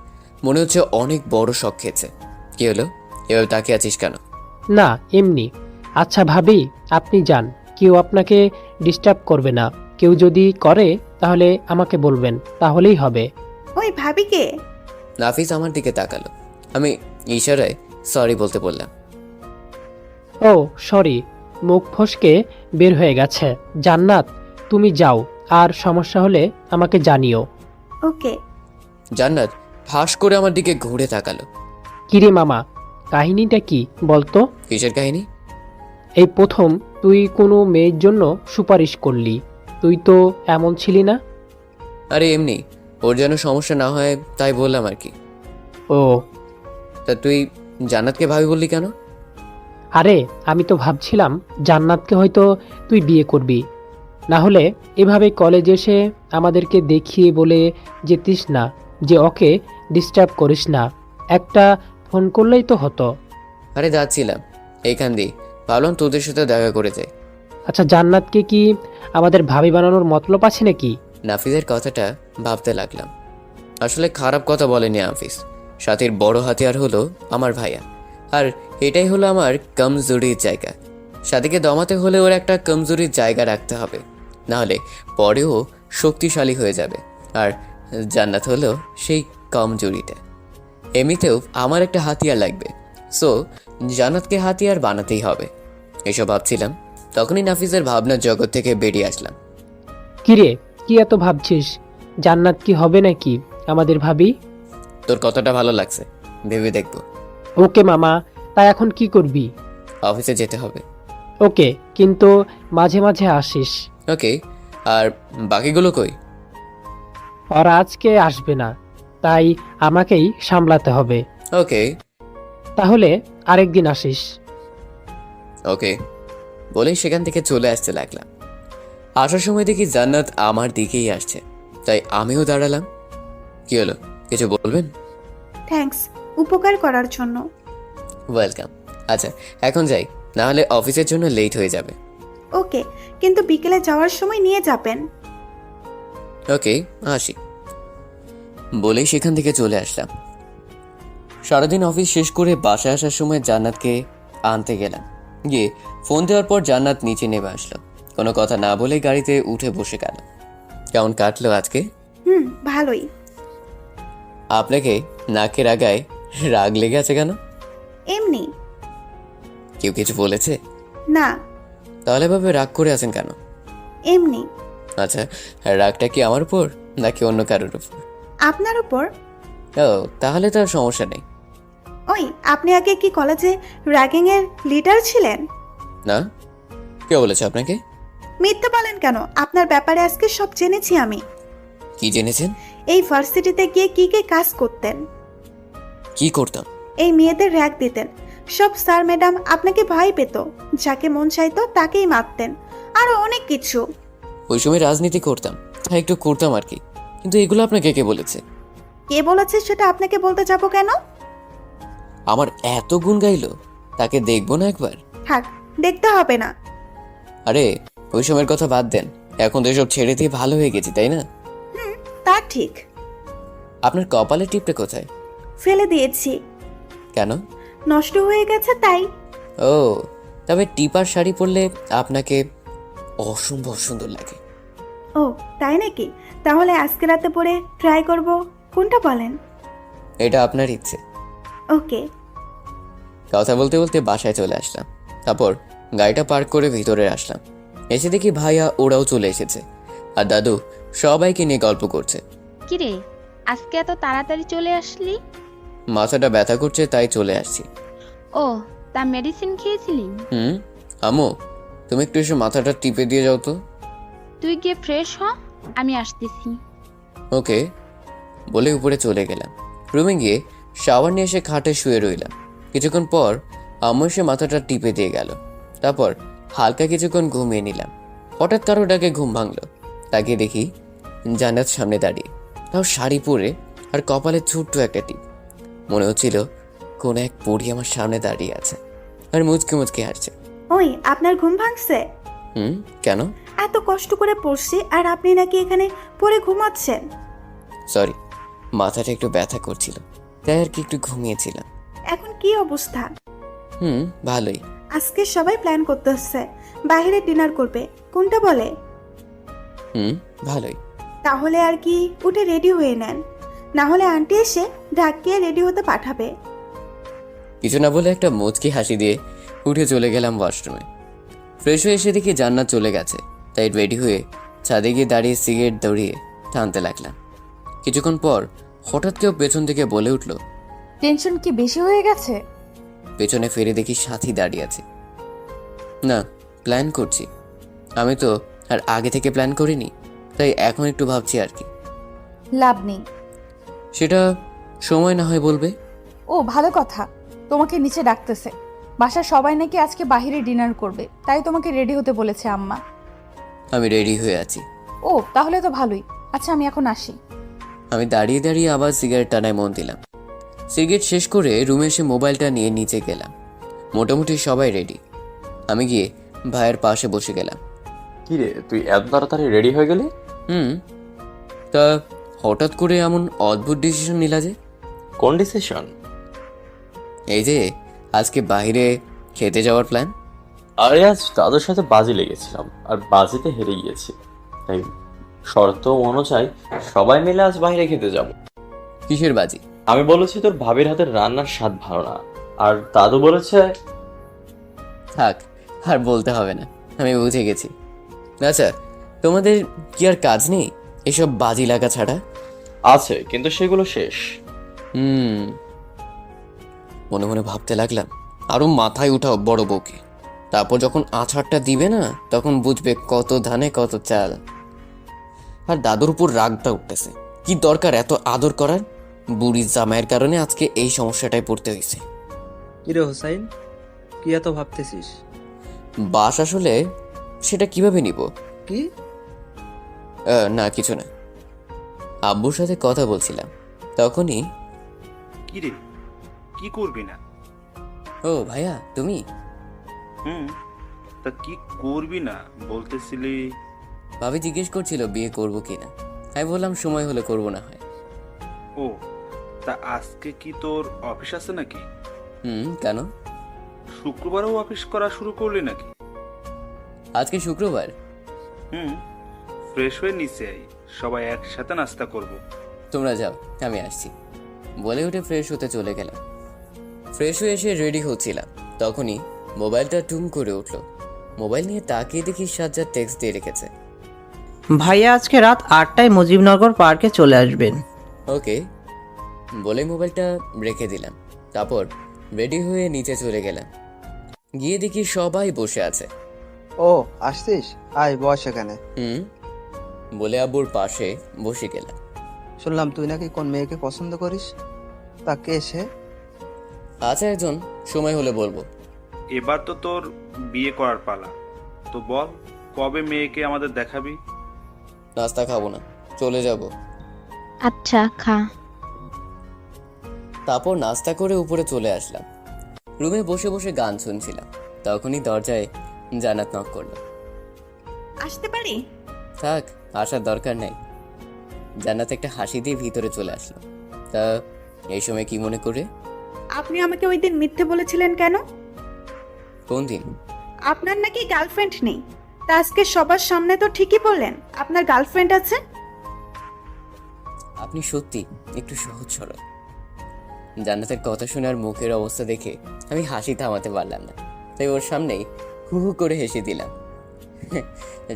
মনে হচ্ছে অনেক বড় শখ খেয়েছে। কি হলো, এভাবে তাকিয়ে আছিস কেন? না এমনি। আচ্ছা ভাবি, আপনি যান, কেউ আপনাকে ডিস্টার্ব করবে না। কেউ যদি করে তাহলে আমাকে বলবেন, তাহলেই হবে। ওই ভাবিকে। নাফিস আমার দিকে তাকালো। আমি ইশারায় সরি বলতে বললাম। ও সরি, মুখ ফসকে বের হয়ে গেছে। জান্নাত, তুমি যাও, আর সমস্যা হলে আমাকে জানিও। ওকে। জান্নাত ঠাস করে আমার দিকে ঘুরে তাকালো। কিরে মামা, কাহিনীটা কি বলতো? কিসের কাহিনী? এই প্রথম তুই কোনো মেয়ের জন্য সুপারিশ করলি। তুই তো এমন ছিলি না। আরে এমনি, ওর যেন সমস্যা না হয় তাই বললাম আর কি। ও, তা তুই জান্নাতকে ভাবি বললি কেন? আরে আমি তো ভাবছিলাম জান্নাতকে হয়তো তুই বিয়ে করবি। না হলে এভাবে কলেজে এসে আমাদেরকে দেখিয়ে বলে যেতিস না যে ওকে ডিস্টার্ব করিস না। একটা ফোন করলেই তো হতো। আরে যাচ্ছিলাম এইখান দিয়ে, ভাবলাম তোদের সাথে দেখা করে যাই। আচ্ছা, জান্নাতকে কি আমাদের ভাবি বানানোর মতলব আছে নাকি? নাফিসের কথাটা ভাবতে লাগলাম। আসলে খারাপ কথা বলেনি নাফিস। সাথীর বড় হাতিয়ার হলো আমার ভাইয়া, আর এটাই হলো আমার কমজোরির জায়গা। সাথীকে দমাতে হলে ওর একটা কমজোরির জায়গা রাখতে হবে, নাহলে পরেও শক্তিশালী হয়ে যাবে। আর জান্নাত হলো সেই কমজোরিটা। এমনিতেও আমার একটা হাতিয়ার লাগবে, সো জান্নাতকে হাতিয়ার বানাতেই হবে। এসব ভাবছিলাম, তখনই নাফিসের ভাবনার জগৎ থেকে বেরিয়ে আসলাম। কিরে, কি এত ভাবছিস? জান্নাত কি হবে নাকি আমাদের ভাবি? তোর কতটা ভালো লাগছে ভেবে দেখবো। ওকে মামা, তা এখন কি করবি? অফিসে যেতে হবে। ওকে, কিন্তু মাঝে মাঝে আসিস। ওকে, আর বাকিগুলো কই? ওরা আজকে আসবে না, তাই আমাকেই সামলাতে হবে। ওকে তাহলে আরেকদিন আসিস। ওকে বলেই সেখান থেকে চলে আসতে লাগলাম। আসার সময় দেখি জান্নাত আমার দিকেই আসছে, তাই আমিও দাঁড়ালাম। কি হলো, কিছু বলবেন? থ্যাঙ্কস উপকার করার জন্য। ওয়েলকাম। আচ্ছা এখন যাই, না হলে অফিসের জন্য লেট হয়ে যাবে। ওকে, কিন্তু বিকেলে যাওয়ার সময় নিয়ে যাবেন। ওকে আসি বলেই সেখান থেকে চলে আসলাম। সারাদিন অফিস শেষ করে বাসায় আসার সময় জান্নাতকে আনতে গেলাম। গিয়ে ফোন দেওয়ার পর জান্নাত নিচে নেমে আসলো। কোনো কথা না বলে গাড়িতে উঠে বসে গেল। কেমন কাটলো আজকে? ভালোই। আপনাকে নাকের আগায় রাগ লেগে আছে কেন? এমনি। কেউ কিছু বলেছে? না। তাহলে ভাবে রাগ করে আছেন কেন? এমনি। আচ্ছা, রাগটা কি আমার উপর নাকি অন্য কারোর উপর? আপনার উপর। ও, তাহলে তো আর সমস্যা নেই। ওই, আপনি আগে কি কলেজে র্যাগিং এর লিডার ছিলেন? না, কে বলেছে আপনাকে? মিথ্যা বলেন কেন? আপনার ব্যাপারে আজকে সব জেনেছি আমি। কি জেনেছেন? এই ভার্সিটিতে গিয়ে কি কি কাজ করতেন। কি করতাম? এই মেয়েদের র‍্যাক দিতেন। সব স্যার ম্যাডাম আপনাকে ভয় পেত। যাকে মন চাইতো তাকেই মারতেন। আরো অনেক কিছু। ওই সময় রাজনীতি করতাম, তাই একটু করতাম আর কি। কিন্তু এগুলো আপনাকে কে বলেছে? কে বলেছে সেটা আপনাকে বলতে যাব কেন? আমার এত গুণ গাইলো, তাকে দেখবো না একবার? থাক, দেখতে হবে না। আরে ওই সময়ের কথা বাদ দেন, এখন তো এসব ছেড়ে দিয়ে ভালো হয়ে গেছি, তাই না? তা ঠিক। আপনার কপালের টিপটা কোথায়? ফেলে দিয়েছি। কেন? নষ্ট হয়ে গেছে তাই। ও, তবে টিপার শাড়ি পরলে আপনাকে অসম্ভব সুন্দর লাগে। ও তাই নাকি? তাহলে আজকে রাতে পরে ট্রাই করব। কোনটা বলেন? এটা আপনার ইচ্ছে। ওকে। কথা বলতে বলতে বাসায় চলে আসলাম। তারপর গাড়িটা পার্ক করে ভিতরে আসলাম। এসে দেখি ভাইয়া ওরাও চলে এসেছে, আর দাদু সবাইকে নিয়ে গল্প করছে। কিরে, আজকে এত তাড়াতাড়ি চলে আসলি? মাথাটা ব্যথা করছে, তাই চলে আসছি। ও, তা মেডিসিন খেয়েছিলি? আম্মু, তুমি একটু এসে মাথাটা টিপে দিয়ে যাও তো। তুই গিয়ে ফ্রেশ হ, আমি আসতেছি। ওকে বলে উপরে চলে গেলাম। রুমে গিয়ে শাওয়ার নিয়ে এসে খাটে শুয়ে রইলাম। কিছুক্ষণ পর আম্মু এসে মাথাটা টিপে দিয়ে গেল। তারপর হালকা কিছুক্ষণ ঘুমিয়ে নিলাম। হঠাৎ কারো ডাকে ঘুম ভাঙলো। তাকিয়ে দেখি জান্নাত সামনে দাঁড়িয়ে, তাও শাড়ি পরে আর কপালে ছোট্ট একটা টিপ। মনে হচ্ছিল কোন এক পরী আমার সামনে দাঁড়িয়ে আছে আর মুচকে মুচকে হাসছে। ওই, আপনার ঘুম ভাঙছে? কেন? এত কষ্ট করে পড়ছি আর আপনি নাকি এখানে পড়ে ঘুমাচ্ছেন? সরি, মাথাটা একটু ব্যথা করছিল, তাই আর কি একটু ঘুমিয়েছিলাম। এখন কি অবস্থা? ভালোই। আজকে সবাই প্ল্যান করতেছে বাইরে ডিনার করবে। কোনটা বলে? ভালোই। তাহলে আর কি উঠে রেডি হয়ে নেন, না হলে আন্টি এসে ঢাকিয়ে রেডি হতে পাঠাবে। কিছু না বলে একটা মুচকি হাসি দিয়ে উঠে চলে গেলাম ওয়াশরুমে। ফ্রেশ হয়ে এসে দেখি জান্নাত চলে গেছে, তাই রেডি হয়ে ছাদে গিয়ে দাঁড়িয়ে সিগারেট দৌড়িয়ে টানতে লাগলাম। কিছুক্ষণ পর হঠাৎ কেউ পেছন থেকে বলে উঠল, টেনশন কি বেশি হয়ে গেছে? পেছনে ফিরে দেখি সাথী দাঁড়িয়ে আছে। না, প্ল্যান করছি। আমি তো আর আগে থেকে প্ল্যান করিনি, তাই এখন একটু ভাবছি আর কি। লাভ নেই। সেটা সময় না হয় বলবে। ও ভালো কথা, তোমাকে নিচে ডাকতেছে। বাসার সবাই নাকি আজকে বাইরে ডিনার করবে, তাই তোমাকে রেডি হতে বলেছে আম্মা। আমি রেডি হয়ে আছি। ও তাহলে তো ভালোই। আচ্ছা আমি এখন আসি। আমি দাঁড়িয়ে দাঁড়িয়ে আবার সিগারেট টানায় মন দিলাম। সিগারেট শেষ করে রুমে এসে মোবাইলটা নিয়ে নিচে গেলাম। মোটামুটি সবাই রেডি। আমি গিয়ে ভাইয়ের পাশে বসে গেলাম। কি রে, তুই এত তাড়াতাড়ি রেডি হয়ে গেলি? তা হঠাৎ করে এমন অদ্ভুত ডিসিশন নিলা যে? কোন ডিসিশন? এই যে আজকে বাইরে খেতে যাওয়ার প্ল্যান। আরে আজ দাদুর সাথে বাজি লেগেছিলাম আর বাজিতে হেরে গিয়েছি, তাই শর্ত অনুযায়ী সবাই মিলে আজ বাইরে খেতে যাব। কিসের বাজি? আমি বলেছি তোর ভাবির হাতের রান্নার স্বাদ ভালো না, আর দাদু বলেছে। থাক, আর বলতে হবে না, আমি বুঝে গেছি। আচ্ছা, তোমাদের কি আর কাজ নেই এসব বাজি লাগা ছাড়া? আছে, কিন্তু সেগুলো শেষ। মনে মনে ভাবতে লাগলাম, আরো মাথায় উঠাও বড় বউকে। তারপর যখন আছাড়টা দিবে না, তখন বুঝবে কত ধানে কত চাল। আর দাদুর উপর রাগটা উঠতেছে। কি দরকার এত আদর করার? বুড়ি জামাইয়ের কারণে আজকে এই সমস্যাটায় পড়তে হয়েছে। কিরে হোসাইন, কি এত ভাবতেছিস? বাস আসলে সেটা কিভাবে নিব? কি? না কিছু না, আব্বুর সাথে কথা বলছিলাম, তখনই। কিরে, কি করবি না? ও ভাইয়া, তুমি? তা কি করবি না বলতেছিলি? ভাবি জিজ্ঞেস করছিল বিয়ে করব কিনা। আমি বললাম সময় হলে করব না হয়। ও, তা আজকে কি তোর অফিস আছে নাকি? কেন? শুক্রবারও অফিস করা শুরু করলি নাকি? আজকে শুক্রবার। ফ্রেশ হয়ে নিচে আই, সবাই একসাথে নাস্তা করব। তোমরা যাও, আমি আসছি বলে উঠে ফ্রেশ হতে চলে গেলাম। ফ্রেশ হয়ে এসে রেডি হচ্ছিলাম, তখনই মোবাইলটা টুম করে উঠলো। মোবাইল নিয়ে তাকিয়ে দেখি সাজ্জাদ টেক্সট দিয়ে রেখেছে, ভাইয়া আজকে রাত 8টায় মুজিবনগর পার্কে চলে আসবেন। ওকে বলে মোবাইলটা রেখে দিলাম। তারপর রেডি হয়ে নিচে চলে গেলাম। গিয়ে দেখি সবাই বসে আছে। ও আসছিস, আয় বস এখানে। হুম বলে আব্বুর পাশে বসে গেলাম। শুনলাম তুই নাকি কোন মেয়েকে পছন্দ করিস, তা কে সে? আচ্ছা একজন, সময় হলে বলবো। এবার তো তোর বিয়ে করার পালা, তো বল কবে মেয়েকে আমাদের দেখাবি? নাস্তা খাবো না, চলে যাব। আচ্ছা খা। তারপর নাস্তা করে উপরে চলে আসলাম। রুমে বসে বসে গান শুনছিলাম, তখনই দরজায় জান্নাত নক করলো। আসতে পারি? থাক, আসার দরকার নেই। জান্নাত একটা হাসি দিয়ে ভিতরে চলে আসলো। তা এই সময় কি মনে করে? আপনি আমাকে ওই দিন মিথ্যে বলেছিলেন কেন? কোন দিন? আপনার নাকি গার্লফ্রেন্ড নেই, তা আজকে সবার সামনে তো ঠিকই বললেন আপনার গার্লফ্রেন্ড আছে। আপনি সত্যি একটু সহজ সরল। জান্নাতের কথা শোনার মুখের অবস্থা দেখে আমি হাসি থামাতে পারলাম না, তাই ওর সামনেই হু হু করে হেসে দিলাম।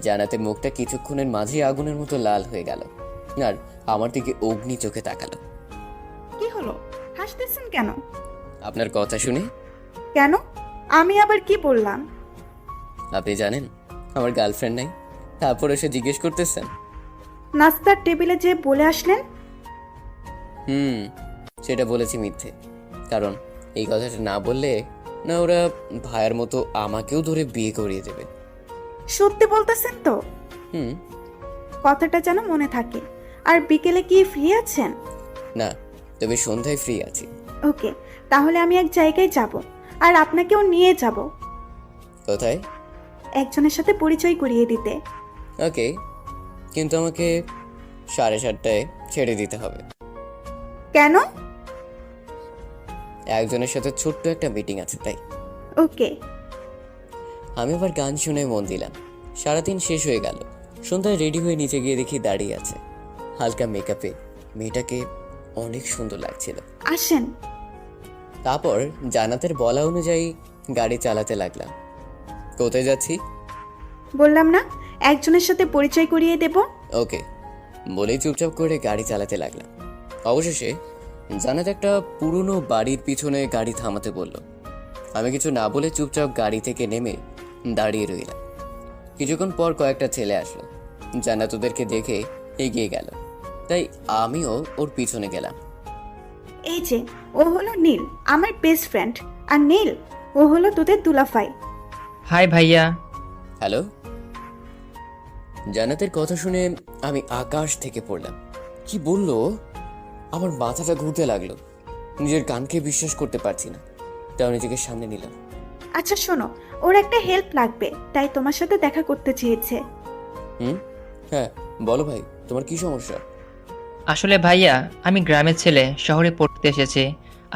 জান্নাতের মুখটা কিছুক্ষণের মাঝেই আগুনের মতো লাল হয়ে গেল আর আমার দিকে অগ্নি চোখে তাকালো। কি হলো, হাসতেছেন কেন? আপনার কথা শুনে। কেন, আমি আবার কি বললাম? আপনি জানেন আমার গার্লফ্রেন্ড নাই, তারপর এসে জিজ্ঞেস করতেছেন। নাস্তার টেবিলে যে বলে আসলেন। সেটা বলেছি মিথ্যে, কারণ এই কথাটা না বললে না ওরা ভাইয়ের মতো আমাকেও ধরে বিয়ে করিয়ে দেবে। সত্যি বলতেছেন তো? হুম। কথাটা যেন মনে থাকে। আর বিকেলে কি ফ্রি আছেন? না, তবে সন্ধ্যায় ফ্রি আছি। ওকে, তাহলে আমি এক জায়গায় যাব আর আপনাকেও নিয়ে যাব কোথায়? একজনের সাথে পরিচয় করিয়ে দিতে। ওকে, কিন্তু আমাকে 7:30টায় ছেড়ে দিতে হবে। কেন? একজনের সাথে ছোট্ট একটা মিটিং আছে তাই। ওকে। আমি আবার গান শুনে মন দিলাম। সারাদিন শেষ হয়ে গেল। সন্ধ্যায় রেডি হয়ে নিচে গিয়ে দেখি দাঁড়িয়ে আছে। হালকা মেকআপে মেয়েটাকে অনেক সুন্দর লাগছিল। আসেন। তারপর জান্নাতের বলা অনুযায়ী গাড়ি চালাতে লাগলাম। কোথায় যাচ্ছি? বললাম না, একজনের সাথে পরিচয় করিয়ে দেব। ওকে বলেই চুপচাপ করে গাড়ি চালাতে লাগলাম। অবশেষে জান্নাত একটা পুরনো বাড়ির পিছনে গাড়ি থামাতে বলল। আমি কিছু না বলে চুপচাপ গাড়ি থেকে নেমে দাঁড়িয়ে রইলাম। কিছুক্ষণ পর কয়েকটা ছেলে আসলো। জান্নাত ওদেরকে দেখে এগিয়ে গেল, তাই আমিও ওর পিছনে গেলাম। এই যে, ও হলো নীল, আমার বেস্ট ফ্রেন্ড। আর নীল, ও হলো তোদের দুলাফাই। হাই ভাইয়া। হ্যালো। জান্নাতের কথা শুনে আমি আকাশ থেকে পড়লাম। কি বললো? আমার মাথাটা ঘুরতে লাগলো। নিজের কানকে বিশ্বাস করতে পারছি না, তাও নিজেকে সামনে নিলাম। আচ্ছা শোনো, ওর একটা হেল্প লাগবে, তাই তোমার সাথে দেখা করতে চেয়েছে। হ্যাঁ বলো ভাই, তোমার কি সমস্যা? আসলে ভাইয়া, আমি গ্রামের ছেলে, শহরে পড়তে এসেছি।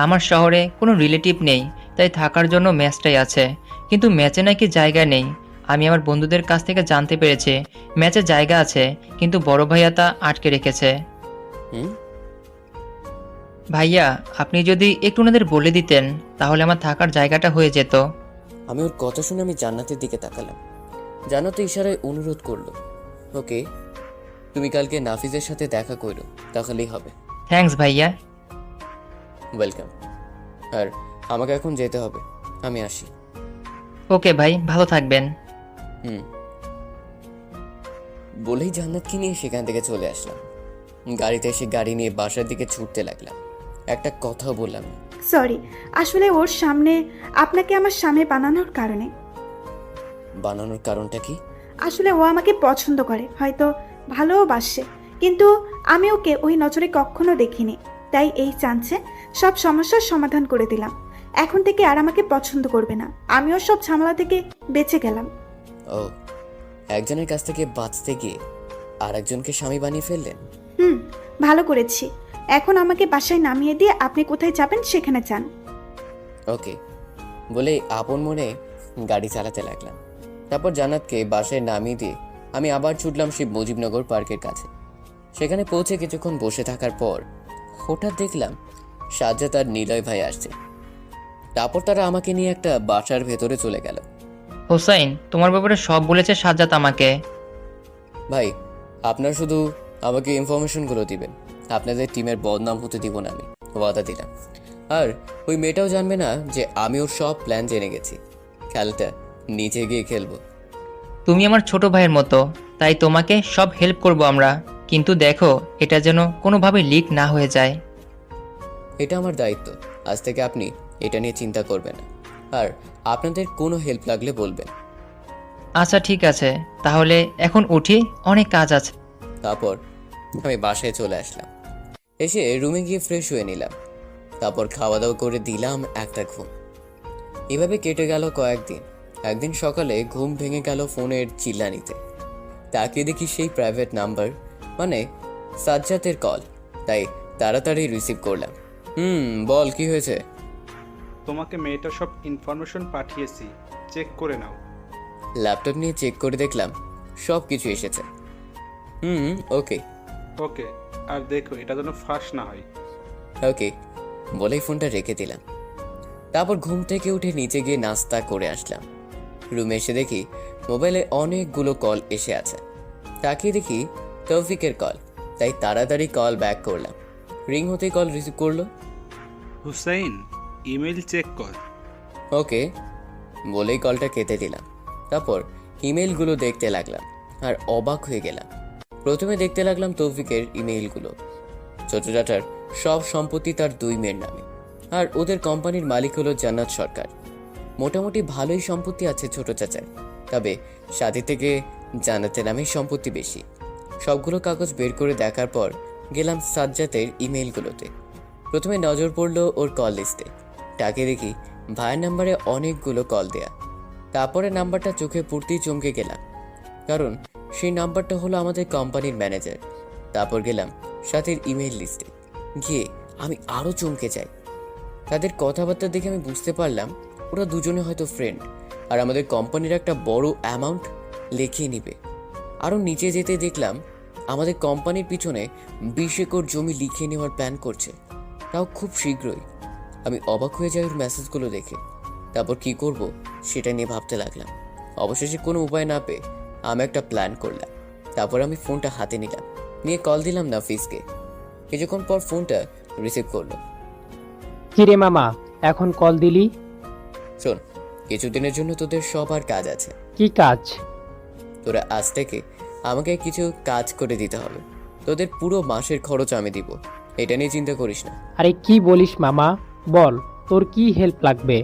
আমার শহরে কোনো রিলেটিভ নেই, তাই থাকার জন্য ম্যাচটাই আছে। কিন্তু ম্যাচে নাকি জায়গা নেই। আমি আমার বন্ধুদের কাছ থেকে জানতে পেরেছি ম্যাচে জায়গা আছে, কিন্তু বড় ভাইয়া তা আটকে রেখেছে। ভাইয়া, আপনি যদি একটু ওনাদের বলে দিতেন তাহলে আমার থাকার জায়গাটা হয়ে যেত। আমি ওর কথা শুনে আমি জান্নাতের দিকে তাকালাম। জান্নাত ইশারায় অনুরোধ করলো, ওকে তুমি কালকে নাফিজের সাথে দেখা করো, তাহলেই হবে। থ্যাঙ্কস ভাইয়া। ওয়েলকাম। আর আমাকে এখন যেতে হবে, আমি আসি। ওকে ভাই, ভালো থাকবেন। বলেই জান্নাতকে নিয়ে সেখান থেকে চলে আসলাম। গাড়িতে এসে গাড়ি নিয়ে বাসার দিকে ছুটতে লাগলাম। একটা কথাও বললাম না। সরি, আসলে ওর সামনে আপনাকে আমার স্বামী বানানোর কারণে। বানানোর কারণটা কি? আসলে ও আমাকে পছন্দ করে, হয়তো ভালোবাসে, কিন্তু আমি ওকে ওই নজরে কখনো দেখিনি। তাই এই চান্সে সব সমস্যার সমাধান করে দিলাম। এখন থেকে আর আমাকে পছন্দ করবে না। আমিও সব ঝামেলা থেকে বেঁচে গেলাম। ও, একজনের কাছ থেকে বাঁচতে গিয়ে আর একজনকে স্বামী বানিয়ে ফেললেন। ভালো করেছি। এখন আমাকে বাসায় নামিয়ে দিয়ে আপনি কোথায় যাবেন সেখানে যান। ওকে বলে আপন মনে গাড়ি চালাতে লাগলাম। তারপর জান্নাতকে বাসায় নামিয়ে দিয়ে আমি আবার ছুটলাম সেই মুজিবনগর পার্কের কাছে। সেখানে পৌঁছে কিছুক্ষণ বসে থাকার পর হঠাৎ দেখলাম সাজ্জাদ আর নিলয় ভাই আসছে। তারপর তারা আমাকে নিয়ে একটা বাসার ভেতরে চলে গেল। হোসাইন, তোমার ব্যাপারে সব বলেছে সাজ্জাদ আমাকে। ভাই আপনার শুধু আমাকে ইনফরমেশনগুলো দিবেন, আপনাদের টিমের বদনাম হতে দিব না, আমি ওয়াদা দিলাম। আর ওই মেয়েটাও জানবে না যে আমি ওর সব প্ল্যান জেনে গেছি। খেলাটা নিচে গিয়ে খেলবো। তুমি আমার ছোট ভাইয়ের মতো, তাই তোমাকে সব হেল্প করব আমরা। কিন্তু দেখো, এটা যেন কোনোভাবে লিক না হয়ে যায়। এটা আমার দায়িত্ব। আজ থেকে আপনি এটা নিয়ে চিন্তা করবেন না। আর আপনাদের কোনো হেল্প লাগলে বলবেন। আচ্ছা ঠিক আছে, তাহলে এখন উঠি, অনেক কাজ আছে। তারপর আমি বাসায় চলে আসলাম। এসে রুমে গিয়ে ফ্রেশ হয়ে নিলাম। তারপর খাওয়া দাওয়া করে দিলাম একটা ঘুম। এভাবে কেটে গেল কয়েকদিন। একদিন সকালে ঘুম ভেঙে গেল ফোনের চিল্লানিতে। তাকে দেখি সেই প্রাইভেট নাম্বার, মানে সাজ্জাতের কল। তাই তাড়াতাড়ি রিসিভ করলাম। বল, কি হয়েছে? তোমাকে মেয়েটার সব ইনফরমেশন পাঠিয়েছি, চেক করে নাও। ল্যাপটপ নিয়ে চেক করে দেখলাম সব কিছু এসেছে। ওকে ওকে, আর দেখো এটা যেন ফাঁস না হয়। ওকে বলেই ফোনটা রেখে দিলাম। তারপর ঘুম থেকে উঠে নিচে গিয়ে নাস্তা করে আসলাম। রুমে এসে দেখি মোবাইলে অনেকগুলো কল এসে আছে। তাকিয়ে দেখি তৌফিকের কল, তাই তাড়াতাড়ি কল ব্যাক করলাম। রিং হতেই কল রিসিভ করলো। হুসাইন, ইমেল চেক কর। ওকে বলেই কলটা কেটে দিলাম। তারপর ইমেলগুলো দেখতে লাগলাম আর অবাক হয়ে গেলাম। প্রথমে দেখতে লাগলাম তৌফিকের ইমেইলগুলো। ছোট চাচার সব সম্পত্তি তার 2 মেয়ের নামে, আর ওদের কোম্পানির মালিক হলো জান্নাত সরকার। মোটামুটি ভালোই সম্পত্তি আছে ছোট চাচার, তবে সাথে থেকে জান্নাতের নামে সম্পত্তি বেশি। সবগুলো কাগজ বের করে দেখার পর গেলাম সাজ্জাতের ইমেইলগুলোতে। প্রথমে নজর পড়লো ওর কল লিস্টে। তাকে দেখি ভাইয়ের নাম্বারে অনেকগুলো কল দেয়া। তারপরে নাম্বারটা চোখে পড়তেই চমকে গেলাম, কারণ সেই নাম্বারটা হলো আমাদের কোম্পানির ম্যানেজার। তারপর গেলাম সাথের ইমেইল লিস্টে। গিয়ে আমি আরও চমকে যাই। তাদের কথাবার্তা দেখে আমি বুঝতে পারলাম ওরা দুজনে হয়তো ফ্রেন্ড, আর আমাদের কোম্পানির একটা বড় অ্যামাউন্ট লিখিয়ে নিবে। আরও নিচে যেতে দেখলাম আমাদের কোম্পানির পিছনে 20 একর জমি লিখিয়ে নেওয়ার প্ল্যান করছে, তাও খুব শীঘ্রই। আমি অবাক হয়ে যাই ওর মেসেজগুলো দেখে। তারপর কি করব সেটা নিয়ে ভাবতে লাগলাম। অবশেষে কোনো উপায় না পেয়ে আমি একটা প্ল্যান করলাম। তারপর আমি ফোনটা হাতে নিলাম, নিয়ে কল দিলাম নাফিসকে। কিছুক্ষণ পর ফোনটা রিসিভ করলো। কিরে মামা, এখন কল দিলি? শোন, কিছুদিনের জন্য তোদের সবার কাজ আছে। কি কাজ? তোরা আজ থেকে আমাকে কিছু কাজ করে দিতে হবে। তোদের পুরো মাসের খরচ আমি দিব, এটা নিয়ে চিন্তা করিস না। আরে কি বলিস মামা, বল তোর কি হেল্প লাগবে?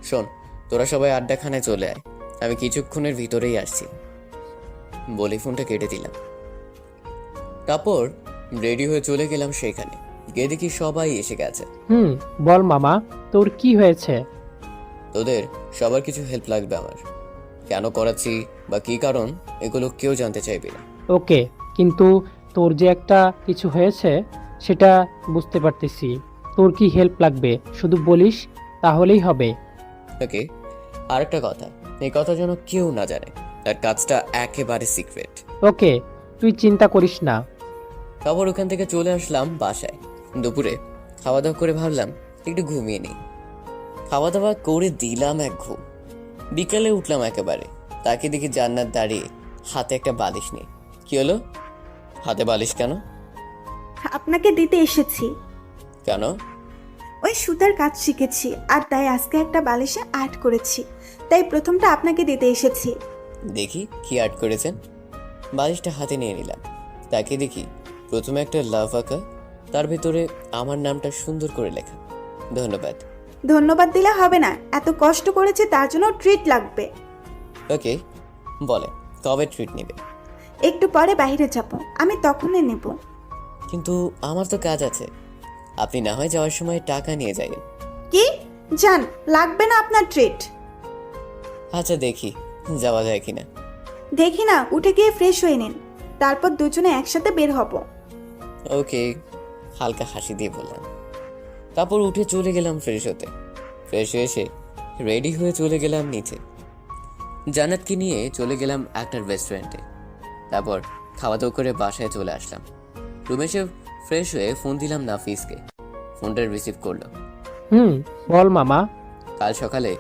শোন, তোরা সবাই আড্ডাখানায় চলে আয়, আমি কিছুক্ষণের ভিতরেই আসছি। বলে ফোনটা কেটে দিলাম। তারপর রেডি হয়ে চলে গেলাম সেখানে। গিয়ে দেখি সবাই এসে গেছে। বল মামা, তোর কি হয়েছে? তোদের সবার কিছু হেল্প লাগবে আমার। কেন করাচ্ছি বা কি কারণ, এগুলো কেউ জানতে চাইবে না। ওকে, কিন্তু তোর যে একটা কিছু হয়েছে সেটা বুঝতে পারতেছি। তোর কি হেল্প লাগবে শুধু বলিস, তাহলেই হবে। ওকে, আরেকটা কথা, এই কথা যেন কেউ না জানে, আর কাজটা একেবারে সিক্রেট। ওকে, তুই চিন্তা করিস না। তারপর ওখান থেকে চলে আসলাম বাসায়। দুপুরে খাওয়া দাওয়া করে ভাবলাম একটু ঘুমিয়ে নিই। খাওয়া দাওয়া করে দিলাম এক ঘুম। বিকেলে উঠলাম একেবারে। তাকে দেখি জান্নাত দাঁড়িয়ে, হাতে একটা বালিশ নিয়ে। কি হলো? হাতে বালিশ কেন? আপনাকে দিতে এসেছি। কেন? ওই সুতার কাজ শিখেছি, আর তাই আজকে একটা বালিশে আর্ট করেছি, তাই প্রথমটা আপনাকে দিতে এসেছি। দেখি কি আর্ট করেছেন। বালিশটা হাতে নিয়ে নিলাম। তাকে দেখি প্রথমে একটা লাভ আঁকা, তার ভেতরে আমার নামটা সুন্দর করে লেখা। ধন্যবাদ। ধন্যবাদ দিলে হবে না, এত কষ্ট করেছি তার জন্য ট্রিট লাগবে। ওকে, বলে কবে ট্রিট নেবে? একটু পরে বাইরে যাব, আমি তখনই নেব। কিন্তু আমার তো কাজ আছে। আপনি না হয় যাওয়ার সময় টাকা নিয়ে যাবেন। কি? যান, লাগবে না আপনার ট্রিট। আচ্ছা দেখি যাওয়া যায় কিনা। দেখি না, উঠে গিয়ে ফ্রেশ হয়ে নিন, তারপর দুজনে একসাথে বের হব। ওকে, হালকা হাসি দিয়ে বললাম। তারপর উঠে চলে গেলাম ফ্রেশ হতে। ফ্রেশ হয়ে এসে রেডি হয়ে চলে গেলাম নিচে। জান্নাতকে নিয়ে চলে গেলাম একটা রেস্টুরেন্টে। তারপর খাওয়া দাওয়া করে বাসায় চলে আসলাম। রুমে এসে ফ্রেশ হয়ে ফোন দিলাম নাফিসকে। ফোনটা রিসিভ করলো। বল মামা। কাল সকালে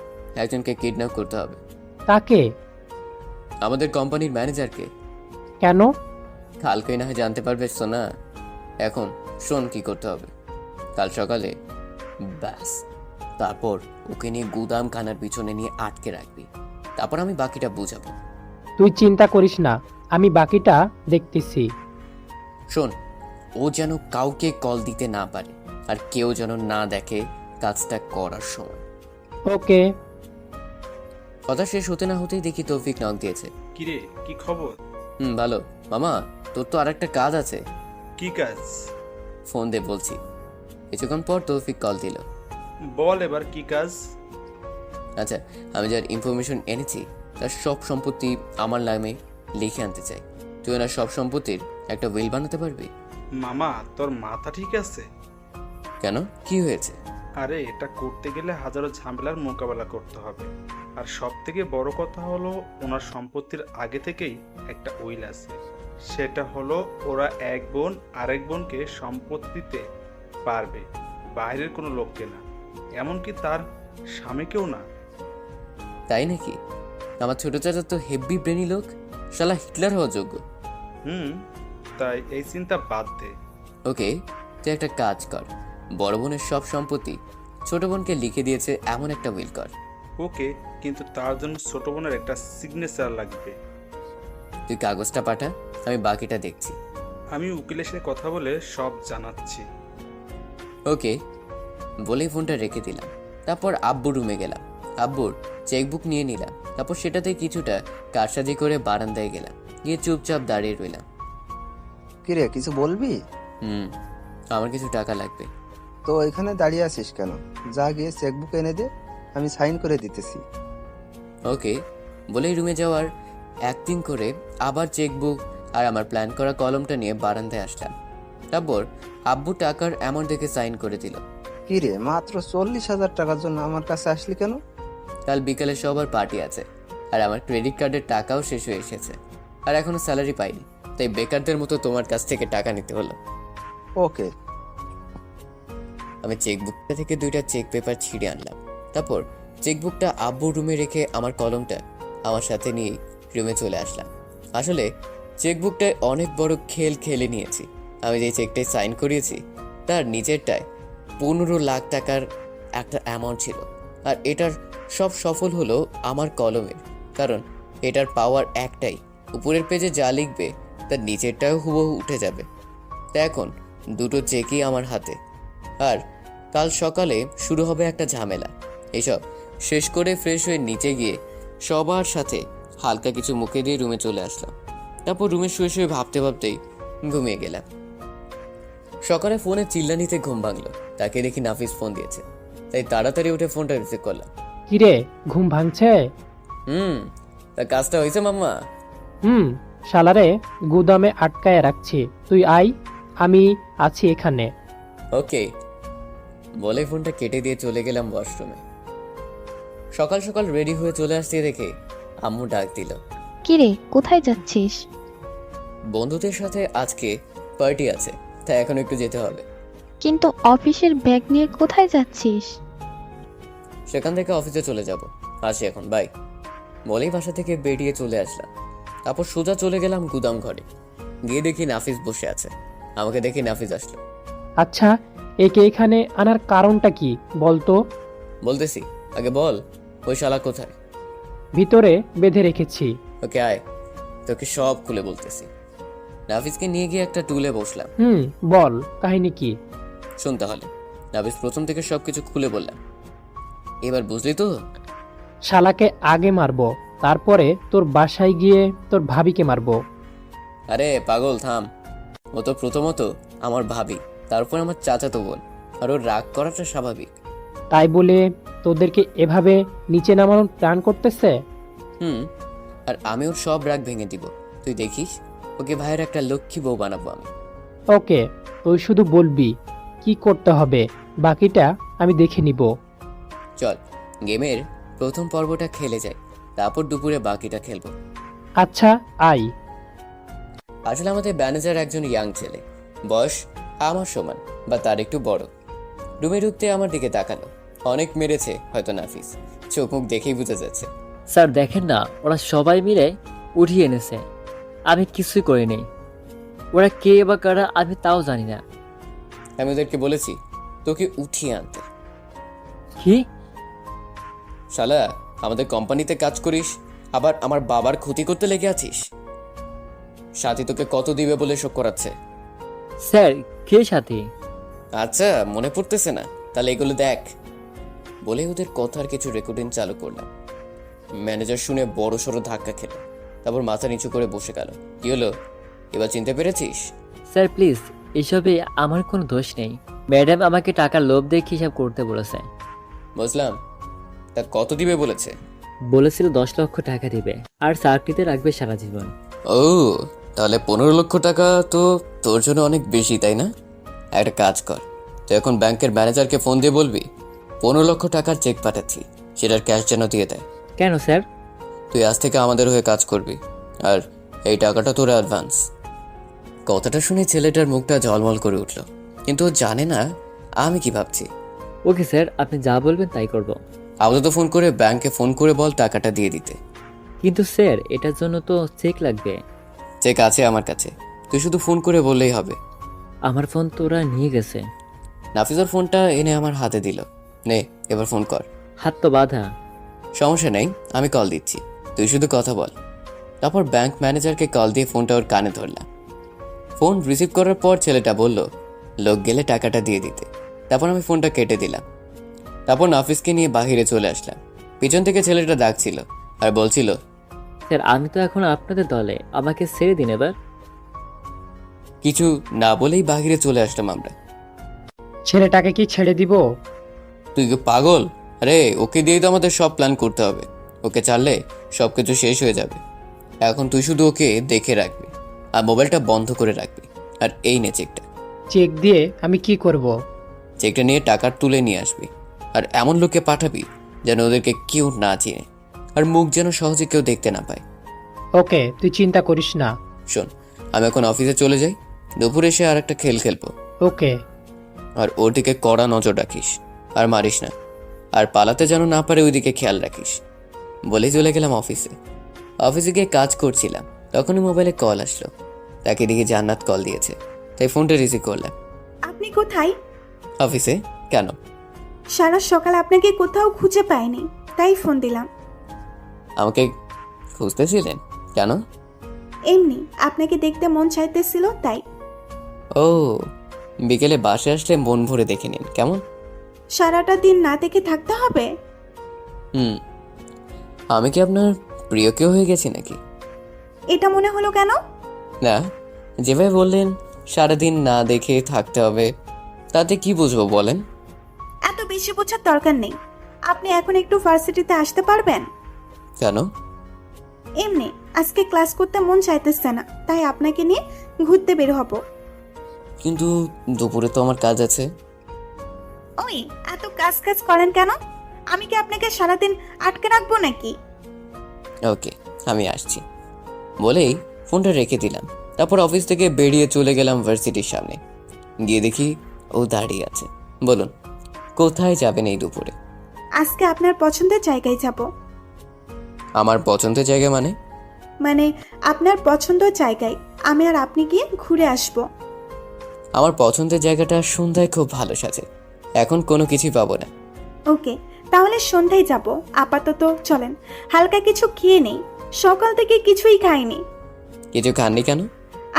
একজনকে কিডন্যাপ করতে হবে। কাকে? আমাদের কোম্পানির ম্যানেজারকে। কেন? কালকে না হয় জানতে পারবে সোনা। এখন শোন কি করতে হবে। কাল সকালে ব্যাস, তারপর ওকে নিয়ে গুদাম খানার পিছনে নিয়ে আটকে রাখবি। তারপর আমি বাকিটা বুঝাবো। তুই চিন্তা করিস না, আমি বাকিটা দেখতেছি। শোন, ও যেন কাউকে কল দিতে না পারে, আর কেউ যেন না দেখে কাজটা করার সময়। ওকে। কথা শেষ হতে না হতেই দেখি তৌফিক নক দিয়েছে। কিরে, কি খবর? ভালো। মামা, তোর তো আর একটা কাজ আছে। কি কাজ? ফোন দে বলছি। কিছুক্ষণ পর তৌফিক কল দিল। বল এবার কি কাজ? আচ্ছা, আমি যার ইনফরমেশন এনেছি তার সব সম্পত্তি আমার নামে লিখে আনতে চাই। তুই ওনার সব সম্পত্তির একটা উইল বানাতে পারবি? মামা, তোর মাথা ঠিক আছে? কেন, কি হয়েছে? আরে, এটা করতে গেলে হাজারো ঝামেলার মোকাবেলা করতে হবে। আর সব থেকে বড় কথা হলো, ওনার সম্পত্তির আগে থেকেই একটা উইল আছে। সেটা হলো ওরা এক বোন আরেক বোনকে সম্পত্তি দিতে পারবে, বাইরের কোনো লোককে না, এমনকি তার স্বামীকেও না। তাই নাকি? আমার ছোট চাচা তো হেভি ব্রেনি লোক, শালা হিটলার হওয়া যোগ্য। তাই এই চিন্তা বাদ দে। ওকে, তুই একটা কাজ কর, বড় বোনের সব সম্পত্তি ছোট বোনকে লিখে দিয়েছে এমন একটা উইল কর। ওকে, কিন্তু তার জন্য ছোট বোনের একটা সিগনেচার লাগবে। তুই কাগজটা পাঠা, আমি বাকিটা দেখছি। আমি উকিলের সাথে কথা বলে সব জানাচ্ছি। ওকে বলেই ফোনটা রেখে দিলাম। তারপর আব্বুর রুমে গেলাম, আব্বুর চেকবুক নিয়ে নিলাম। তারপর সেটাতে কিছুটা কারসাজি করে বারান্দায় গেলাম, গিয়ে চুপচাপ দাঁড়িয়ে রইলাম। কিরে, কিছু বলবি? আমার কিছু টাকা লাগবে। তো এখানে দাঁড়িয়ে আছিস কেন? যা গিয়ে চেকবুক এনে দে, আমি সাইন করে দিতেছি। ওকে বলেই রুমে যাওয়ার অ্যাক্টিং করে আবার চেকবুক আর আমার প্ল্যান করা কলমটা নিয়ে বারান্দায় আসলাম। তারপর আব্বু টাকার অ্যামাউন্ট দেখে সাইন করে দিল। কিরে, মাত্র 40,000 টাকার জন্য আমার কাছে আসলি কেন? কাল বিকালে সবার পার্টি আছে, আর আমার ক্রেডিট কার্ডের টাকাও শেষ হয়ে এসেছে, আর এখনো স্যালারি পাইনি, তাই বেকারদের মতো তোমার কাছ থেকে টাকা নিতে হলো। ওকে। আমি চেকবুকটা থেকে 2টা চেক পেপার ছিঁড়ে আনলাম। তারপর চেকবুকটা আব্বুর রুমে রেখে আমার কলমটা আমার সাথে নিয়ে রুমে চলে আসলাম। আসলে চেকবুকটায় অনেক বড় খেল খেলে নিয়েছি। আমি যে চেকটায় সাইন করিয়েছি তার নিচেরটায় 15 লাখ টাকার একটা অ্যামাউন্ট ছিল, আর এটার সব সফল হলো আমার কলমের, কারণ এটার পাওয়ার একটাই, উপরের পেজে যা লিখবে তার নিচেরটাও হুবহু উঠে যাবে। তা এখন 2টো চেকই আমার হাতে, আর কাল সকালে শুরু হবে একটা ঝামেলা। এসব শেষ করে ফ্রেশ হয়ে নিচে গিয়ে সবার সাথে হালকা কিছু মুখে দিয়ে রুমে চলে আসলাম। তারপর রুমে শুয়ে শুয়ে ভাবতে ভাবতেই ঘুমিয়ে গেলাম। সকালে ফোনে চিল্লানিতে ঘুম ভাঙলো, তাকে দেখি নাফিস ফোন দিয়েছে, তাই তাড়াতাড়ি উঠে ফোনটা রিসিভ করলাম। কিরে, ঘুম ভাঙছে? তা কাজটা হয়েছে মাম্মা? শালারে গুদামে আটকায় রাখছি, তুই আই, আমি আছি এখানে। ওকে বলে ফোনটা কেটে দিয়ে চলে গেলাম ওয়াশরুমে। সকাল সকাল রেডি হয়ে চলে আসতে দেখে আম্মু ডাক দিল। কিরে, কোথায় যাচ্ছিস? বন্ধুদের সাথে আজকে পার্টি আছে, তাই এখন একটু যেতে হবে। কিন্তু অফিসের ব্যাগ নিয়ে কোথায় যাচ্ছিস? সেখান থেকে অফিসে চলে যাব, আসি এখন, বাই বলেই বাসা থেকে বেরিয়ে চলে আসলাম। তারপর সোজা চলে গেলাম গুদাম ঘরে, গিয়ে দেখি নাফিস বসে আছে। আমাকে দেখি নাফিস আসলো। আচ্ছা, একে এখানে আনার কারণটা কি বলতো? বলতেছি, আগে বল ওই শালা কোথায়? ভিতরে বেঁধে রেখেছি। ওকে আয়, তোকে সব খুলে বলতেছি। নাফিসকে নিয়ে গিয়ে একটা টুলে বসলাম। বল, কাহিনী কি? শোন তাহলে। নাফিস প্রথম থেকে সবকিছু খুলে বললাম। এবার বুঝলি তো? শালাকে আগে মারবো, তারপরে তোর বাসায় গিয়ে তোর ভাবিকে মারবো। আরে পাগল থাম, ও তো প্রথমত আমার ভাবি, তারপর আমার চাচাতো বোন, আর ওর রাগ করাটা স্বাভাবিক। তাই বলে তোদেরকে এভাবে নিচে নামানোর প্ল্যান করতেছে? আর আমি ওর সব রাগ ভেঙে দিব, তুই দেখিস। ওকে ভাইয়ের একটা লক্ষ্মী বউ বানাবো আমি। ওকে, তুই শুধু বলবি কি করতে হবে, বাকিটা আমি দেখে নিব। চল গেমের প্রথম পর্বটা খেলে যাই, তারপর দুপুরে বাকিটা খেলবো। আচ্ছা আই। আসলে আমাদের ম্যানেজার একজন ইয়াং ছেলে, বয়স আমার সমান বা তার একটু বড়। রুমে ঢুকতে আমার দিকে তাকালো। অনেক মেরেছে হয়তো নাফিস, চোখ মুখ দেখেই বোঝা যাচ্ছে। স্যার দেখেন না, ওরা সবাই মিলে উঠিয়ে এনেছে, আমি কিছুই করিনি। ওরা কে বা কারা আমি তাও জানি না। আমি ওদেরকে বলেছি তোকে উঠিয়ে আনতে। কি? শালা, আমাদের কোম্পানিতে কাজ করিস আবার আমার বাবার ক্ষতি করতে লেগে আছিস? সাথী তোকে কত দিবে বলে শোক করাচ্ছে? স্যার কে সাথে? আচ্ছা, মনে পড়তেছে না? তাহলে এগুলো দেখ। বলে ওদের কথার কিছু রেকর্ডিং চালু করলাম। ম্যানেজার শুনে বড় সড়ো ধাক্কা খেল, তারপর মাথা নিচু করে বসে গেল। কি হলো, এবার চিনতে পেরেছিস? স্যার প্লিজ, এসবে আমার কোনো দোষ নেই। ম্যাডাম আমাকে টাকার লোভ দেখে হিসাব করতে বলেছে। বুঝলাম, তা কত দিবে বলেছে? বলেছিল 10 লক্ষ টাকা দিবে আর চাকরিতে রাখবে সারা জীবন। ও, তাহলে 15 লক্ষ টাকা তো তোর জন্য অনেক বেশি, তাই না? একটা কাজ কর, তুই এখন ব্যাংকের ম্যানেজারকে ফোন দিয়ে বলবি 15 লক্ষ টাকার চেক পাঠাচ্ছি, সেটার ক্যাশ যেন দিয়ে দেয়। কেন স্যার? তুই আজ থেকে আমাদের হয়ে কাজ করবি, আর এই টাকাটা তোর অ্যাডভান্স। কথাটা শুনে ছেলেটার মুখটা ঝলমল করে উঠল, কিন্তু ও জানে না আমি কি ভাবছি। ওকে স্যার, আপনি যা বলবেন তাই করব। আপাতত ফোন করে ব্যাংকে ফোন করে বল টাকাটা দিয়ে দিতে। কিন্তু স্যার এটার জন্য তো চেক লাগবে। চেক আছে আমার কাছে, তুই শুধু ফোন করে বললেই হবে। আমার ফোন তো ওরা নিয়ে গেছে। নাফিজার ফোনটা এনে আমার হাতে দিল। নে, এবার ফোন কর। হাত তো বাঁধা। সমস্যা নেই, আমি কল দিচ্ছি, তুই শুধু কথা বল। তারপর ব্যাংক ম্যানেজারকে কল দিয়ে ফোনটা ওর কানে ধরলাম। ফোন রিসিভ করার পর ছেলেটা বলল লোক গেলে টাকাটা দিয়ে দিতে। তারপর আমি ফোনটা কেটে দিলাম। তারপর নাফিসকে নিয়ে বাহিরে চলে আসলাম। পিছন থেকে ছেলেটা ডাকছিল আর বলছিল, স্যার আমি তো এখন আপনাদের দলে, আমাকে ছেড়ে দিন এবার। কিছু না বলেই বাহিরে চলে আসলাম আমরা। ছেলেটাকে কি ছেড়ে দিব? তুই কি পাগল? আরে ওকে দিয়েই তো আমাদের সব প্ল্যান করতে হবে। ওকে ছাড়লে সবকিছু শেষ হয়ে যাবে। এখন তুই শুধু ওকে দেখে রাখবি আর মোবাইলটা বন্ধ করে রাখবি। আর এই নে চেকটা। চেক দিয়ে আমি কি করব? চেকটা নিয়ে টাকা তুলে নিয়ে আসবি, আর এমন লোককে পাঠাবি যেন ওদেরকে কেউ না চিনে, আর মুখ যেন সহজে কেউ দেখতে না পায়। ওকে, তুই চিন্তা করিস না। শোন, আমি এখন অফিসে চলে যাই, দুপুরে এসে আর একটা খেলবো। ওকে। আর ওর দিকে কড়া নজর রাখিস, আর মারিস না, আর পালাতে যেন না পারে ওই দিকে খেয়াল রাখিস। বলেই চলে গেলাম অফিসে। অফিসে গিয়ে কাজ করছিলাম, তখনই মোবাইলে কল আসলো। তাকে দেখে জান্নাত কল দিয়েছে, তাই ফোনটা রিসিভ করলাম। আপনি কোথায়? অফিসে। কেন? সারা সকাল আপনাকে কোথাও খুঁজে পাইনি, তাই ফোন দিলাম। আমাকে খুঁজতেছিলেন কেন? এমনি আপনাকে দেখতে মন চাইতেছিল তাই। ও, বিকেলে বাসে আসলে মন ভরে দেখে নিন কেমন। সারাটা দিন না দেখে থাকতে হবে? হুম, আমি কি আপনার প্রিয় কেউ হয়ে গেছি নাকি? এটা মনে হলো কেন? না, যেভাবে বললেন সারাদিন না দেখে থাকতে হবে, তাতে কি বুঝবো বলেন? এত বেশি বোঝার দরকার নেই। আপনি এখন একটু ভার্সিটিতে আসতে পারবেন? কেন? এমনি আজকে ক্লাস করতে মন চাইতেছে না, তাই আপনাকে নিয়ে ঘুরতে বের হব। কিন্তু দুপুরে তো আমার কাজ আছে। ওই এত কাজ কাজ করেন কেন? আমি কি আপনাকে সারাদিন আটকে রাখবো নাকি? ওকে, আমি আসছি বলেই ফোনটা রেখে দিলাম। তারপর অফিস থেকে বেরিয়ে চলে গেলাম ভার্সিটির সামনে। গিয়ে দেখি ও দাঁড়িয়ে আছে। বলুন, কোথায় যাবেন এই দুপুরে? আজকে আপনার পছন্দের জায়গায় যাব। আমার পছন্দের জায়গা মানে? মানে আপনার পছন্দের জায়গায় আমি আর আপনি গিয়ে ঘুরে আসব। আমার পছন্দের জায়গাটা সন্ধ্যায় খুব ভালো সাজে, এখন কোনো কিছুই পাবো না। ওকে, তাহলে সন্ধ্যায় যাব। আপাতত চলেন, হালকা কিছু খেয়ে নেই, সকাল থেকে কিছুই খাইনি। কিছু খাননি কেন?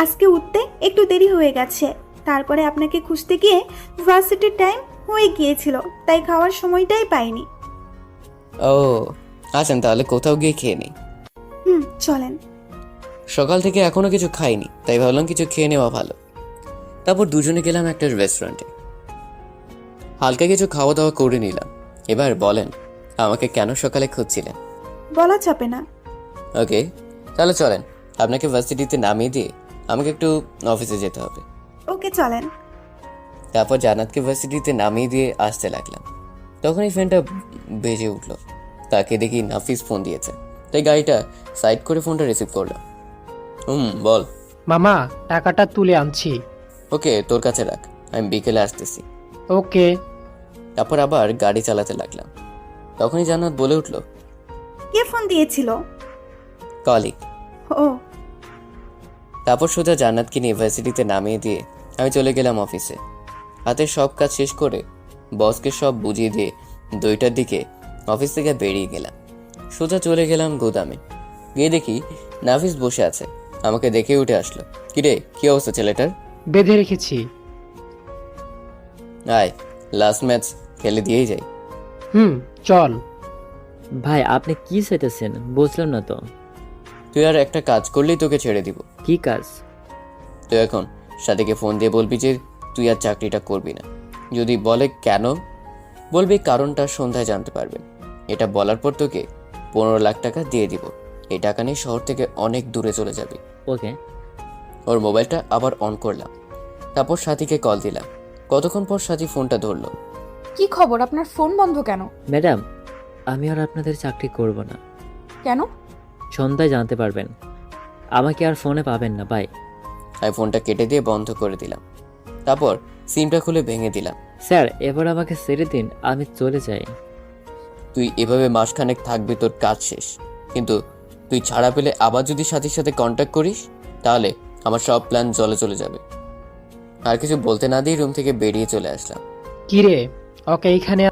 আজকে উঠতে একটু দেরি হয়ে গেছে, তারপরে আপনাকে খুঁজতে গিয়ে ভার্সিটির টাইম হয়ে গিয়েছিল, তাই খাওয়ার সময়টাই পাইনি। ও, আছেন তাহলে কোথাও গিয়ে খেয়ে নিই। চলেন। সকাল থেকে এখনো কিছু খাইনি, তাই ভাবলাম কিছু খেয়ে নেওয়া ভালো। তারপর দুজনে গেলাম একটা রেস্টুরেন্টে, হালকা কিছু খাওয়া দাওয়া করে নিলাম। এবার বলেন, আমাকে কেন সকালে খুঁজছিলেন? বলা যাবে না। ওকে, তাহলে চলেন, আপনাকে ভার্সিটিতে নামিয়ে দিয়ে আমাকে একটু অফিসে যেতে হবে। ওকে চলেন। তারপর জান্নাতকে ভার্সিটিতে নামিয়ে দিয়ে আসতে লাগলাম। তখনই ফোনটা বেজে উঠলো। তাকে দেখি নাফিস ফোন দিয়েছে, তাই গাড়িটা সাইড করে ফোনটা রিসিভ করলাম। বল। মামা, টাকাটা তুলে আনছি। ওকে, তোর কাছে রাখ, আমি বিকেলে আসতেছি। ওকে। তারপর আবার গাড়ি চালাতে লাগলাম। তখনই জান্নাত বলে উঠলো, কে ফোন দিয়েছিল? কলিগ। ও। তারপর সোজা জান্নাতকে নিয়ে ভার্সিটিতে নামিয়ে দিয়ে আমি চলে গেলাম অফিসে। হাতের সব কাজ শেষ করে বসকে সব বুঝিয়ে দিয়ে 2টার দিকে অফিস থেকে বেরিয়ে গেলাম। সোজা চলে গেলাম গুদামে। গিয়ে দেখি নাফিস বসে আছে। আমাকে দেখে উঠে আসলো। কিরে, কি অবস্থা ছেলেটার? বেঁধে রেখেছি। আয়, লাস্ট ম্যাচ খেলে দিয়েই যাই। চল। ভাই আপনি কি চাইতেছেন বুঝলাম না তো। তুই আর একটা কাজ করলেই তোকে ছেড়ে দিব। কি কাজ? তুই এখন সাথীকে ফোন দিয়ে বলবি যে তুই আর চাকরিটা করবি না। যদি বলে কেন, বলবি কারণটা সন্ধ্যায় জানতে পারবেন। এটা বলার পর তোকে 15 লাখ টাকা দিয়ে দিব। এই টাকা নিয়ে শহর থেকে অনেক দূরে চলে যাবি। ওকে। ওর মোবাইলটা আবার অন করলাম, তারপর সাথীকে কল দিলাম। কতক্ষণ পর সাথী ফোনটা ধরলো। কি খবর, আপনার ফোন বন্ধ কেন? ম্যাডাম, আমি আর আপনাদের চাকরি করব না। কেন? সন্ধ্যায় জানতে পারবেন। আমাকে আর ফোনে পাবেন না, বাই। আমি ফোনটা কেটে দিয়ে বন্ধ করে দিলাম। তারপর সিমটা খুলে ভেঙে দিলাম। স্যার এবার আমাকে ছেড়ে দিন, আমি চলে যাই। তুই এভাবে মাসখানেক থাকবি, তোর কাজ শেষ। কিন্তু তুই ছাড়া পেলে আবার যদি সাথীর সাথে কন্ট্যাক্ট করিস, তাহলে আমার সব প্ল্যান জলে চলে যাবে। আর কিছু বলতে না দিয়ে রুম থেকে বেরিয়ে চলে আসলাম। কিরে, ওকে এইখানে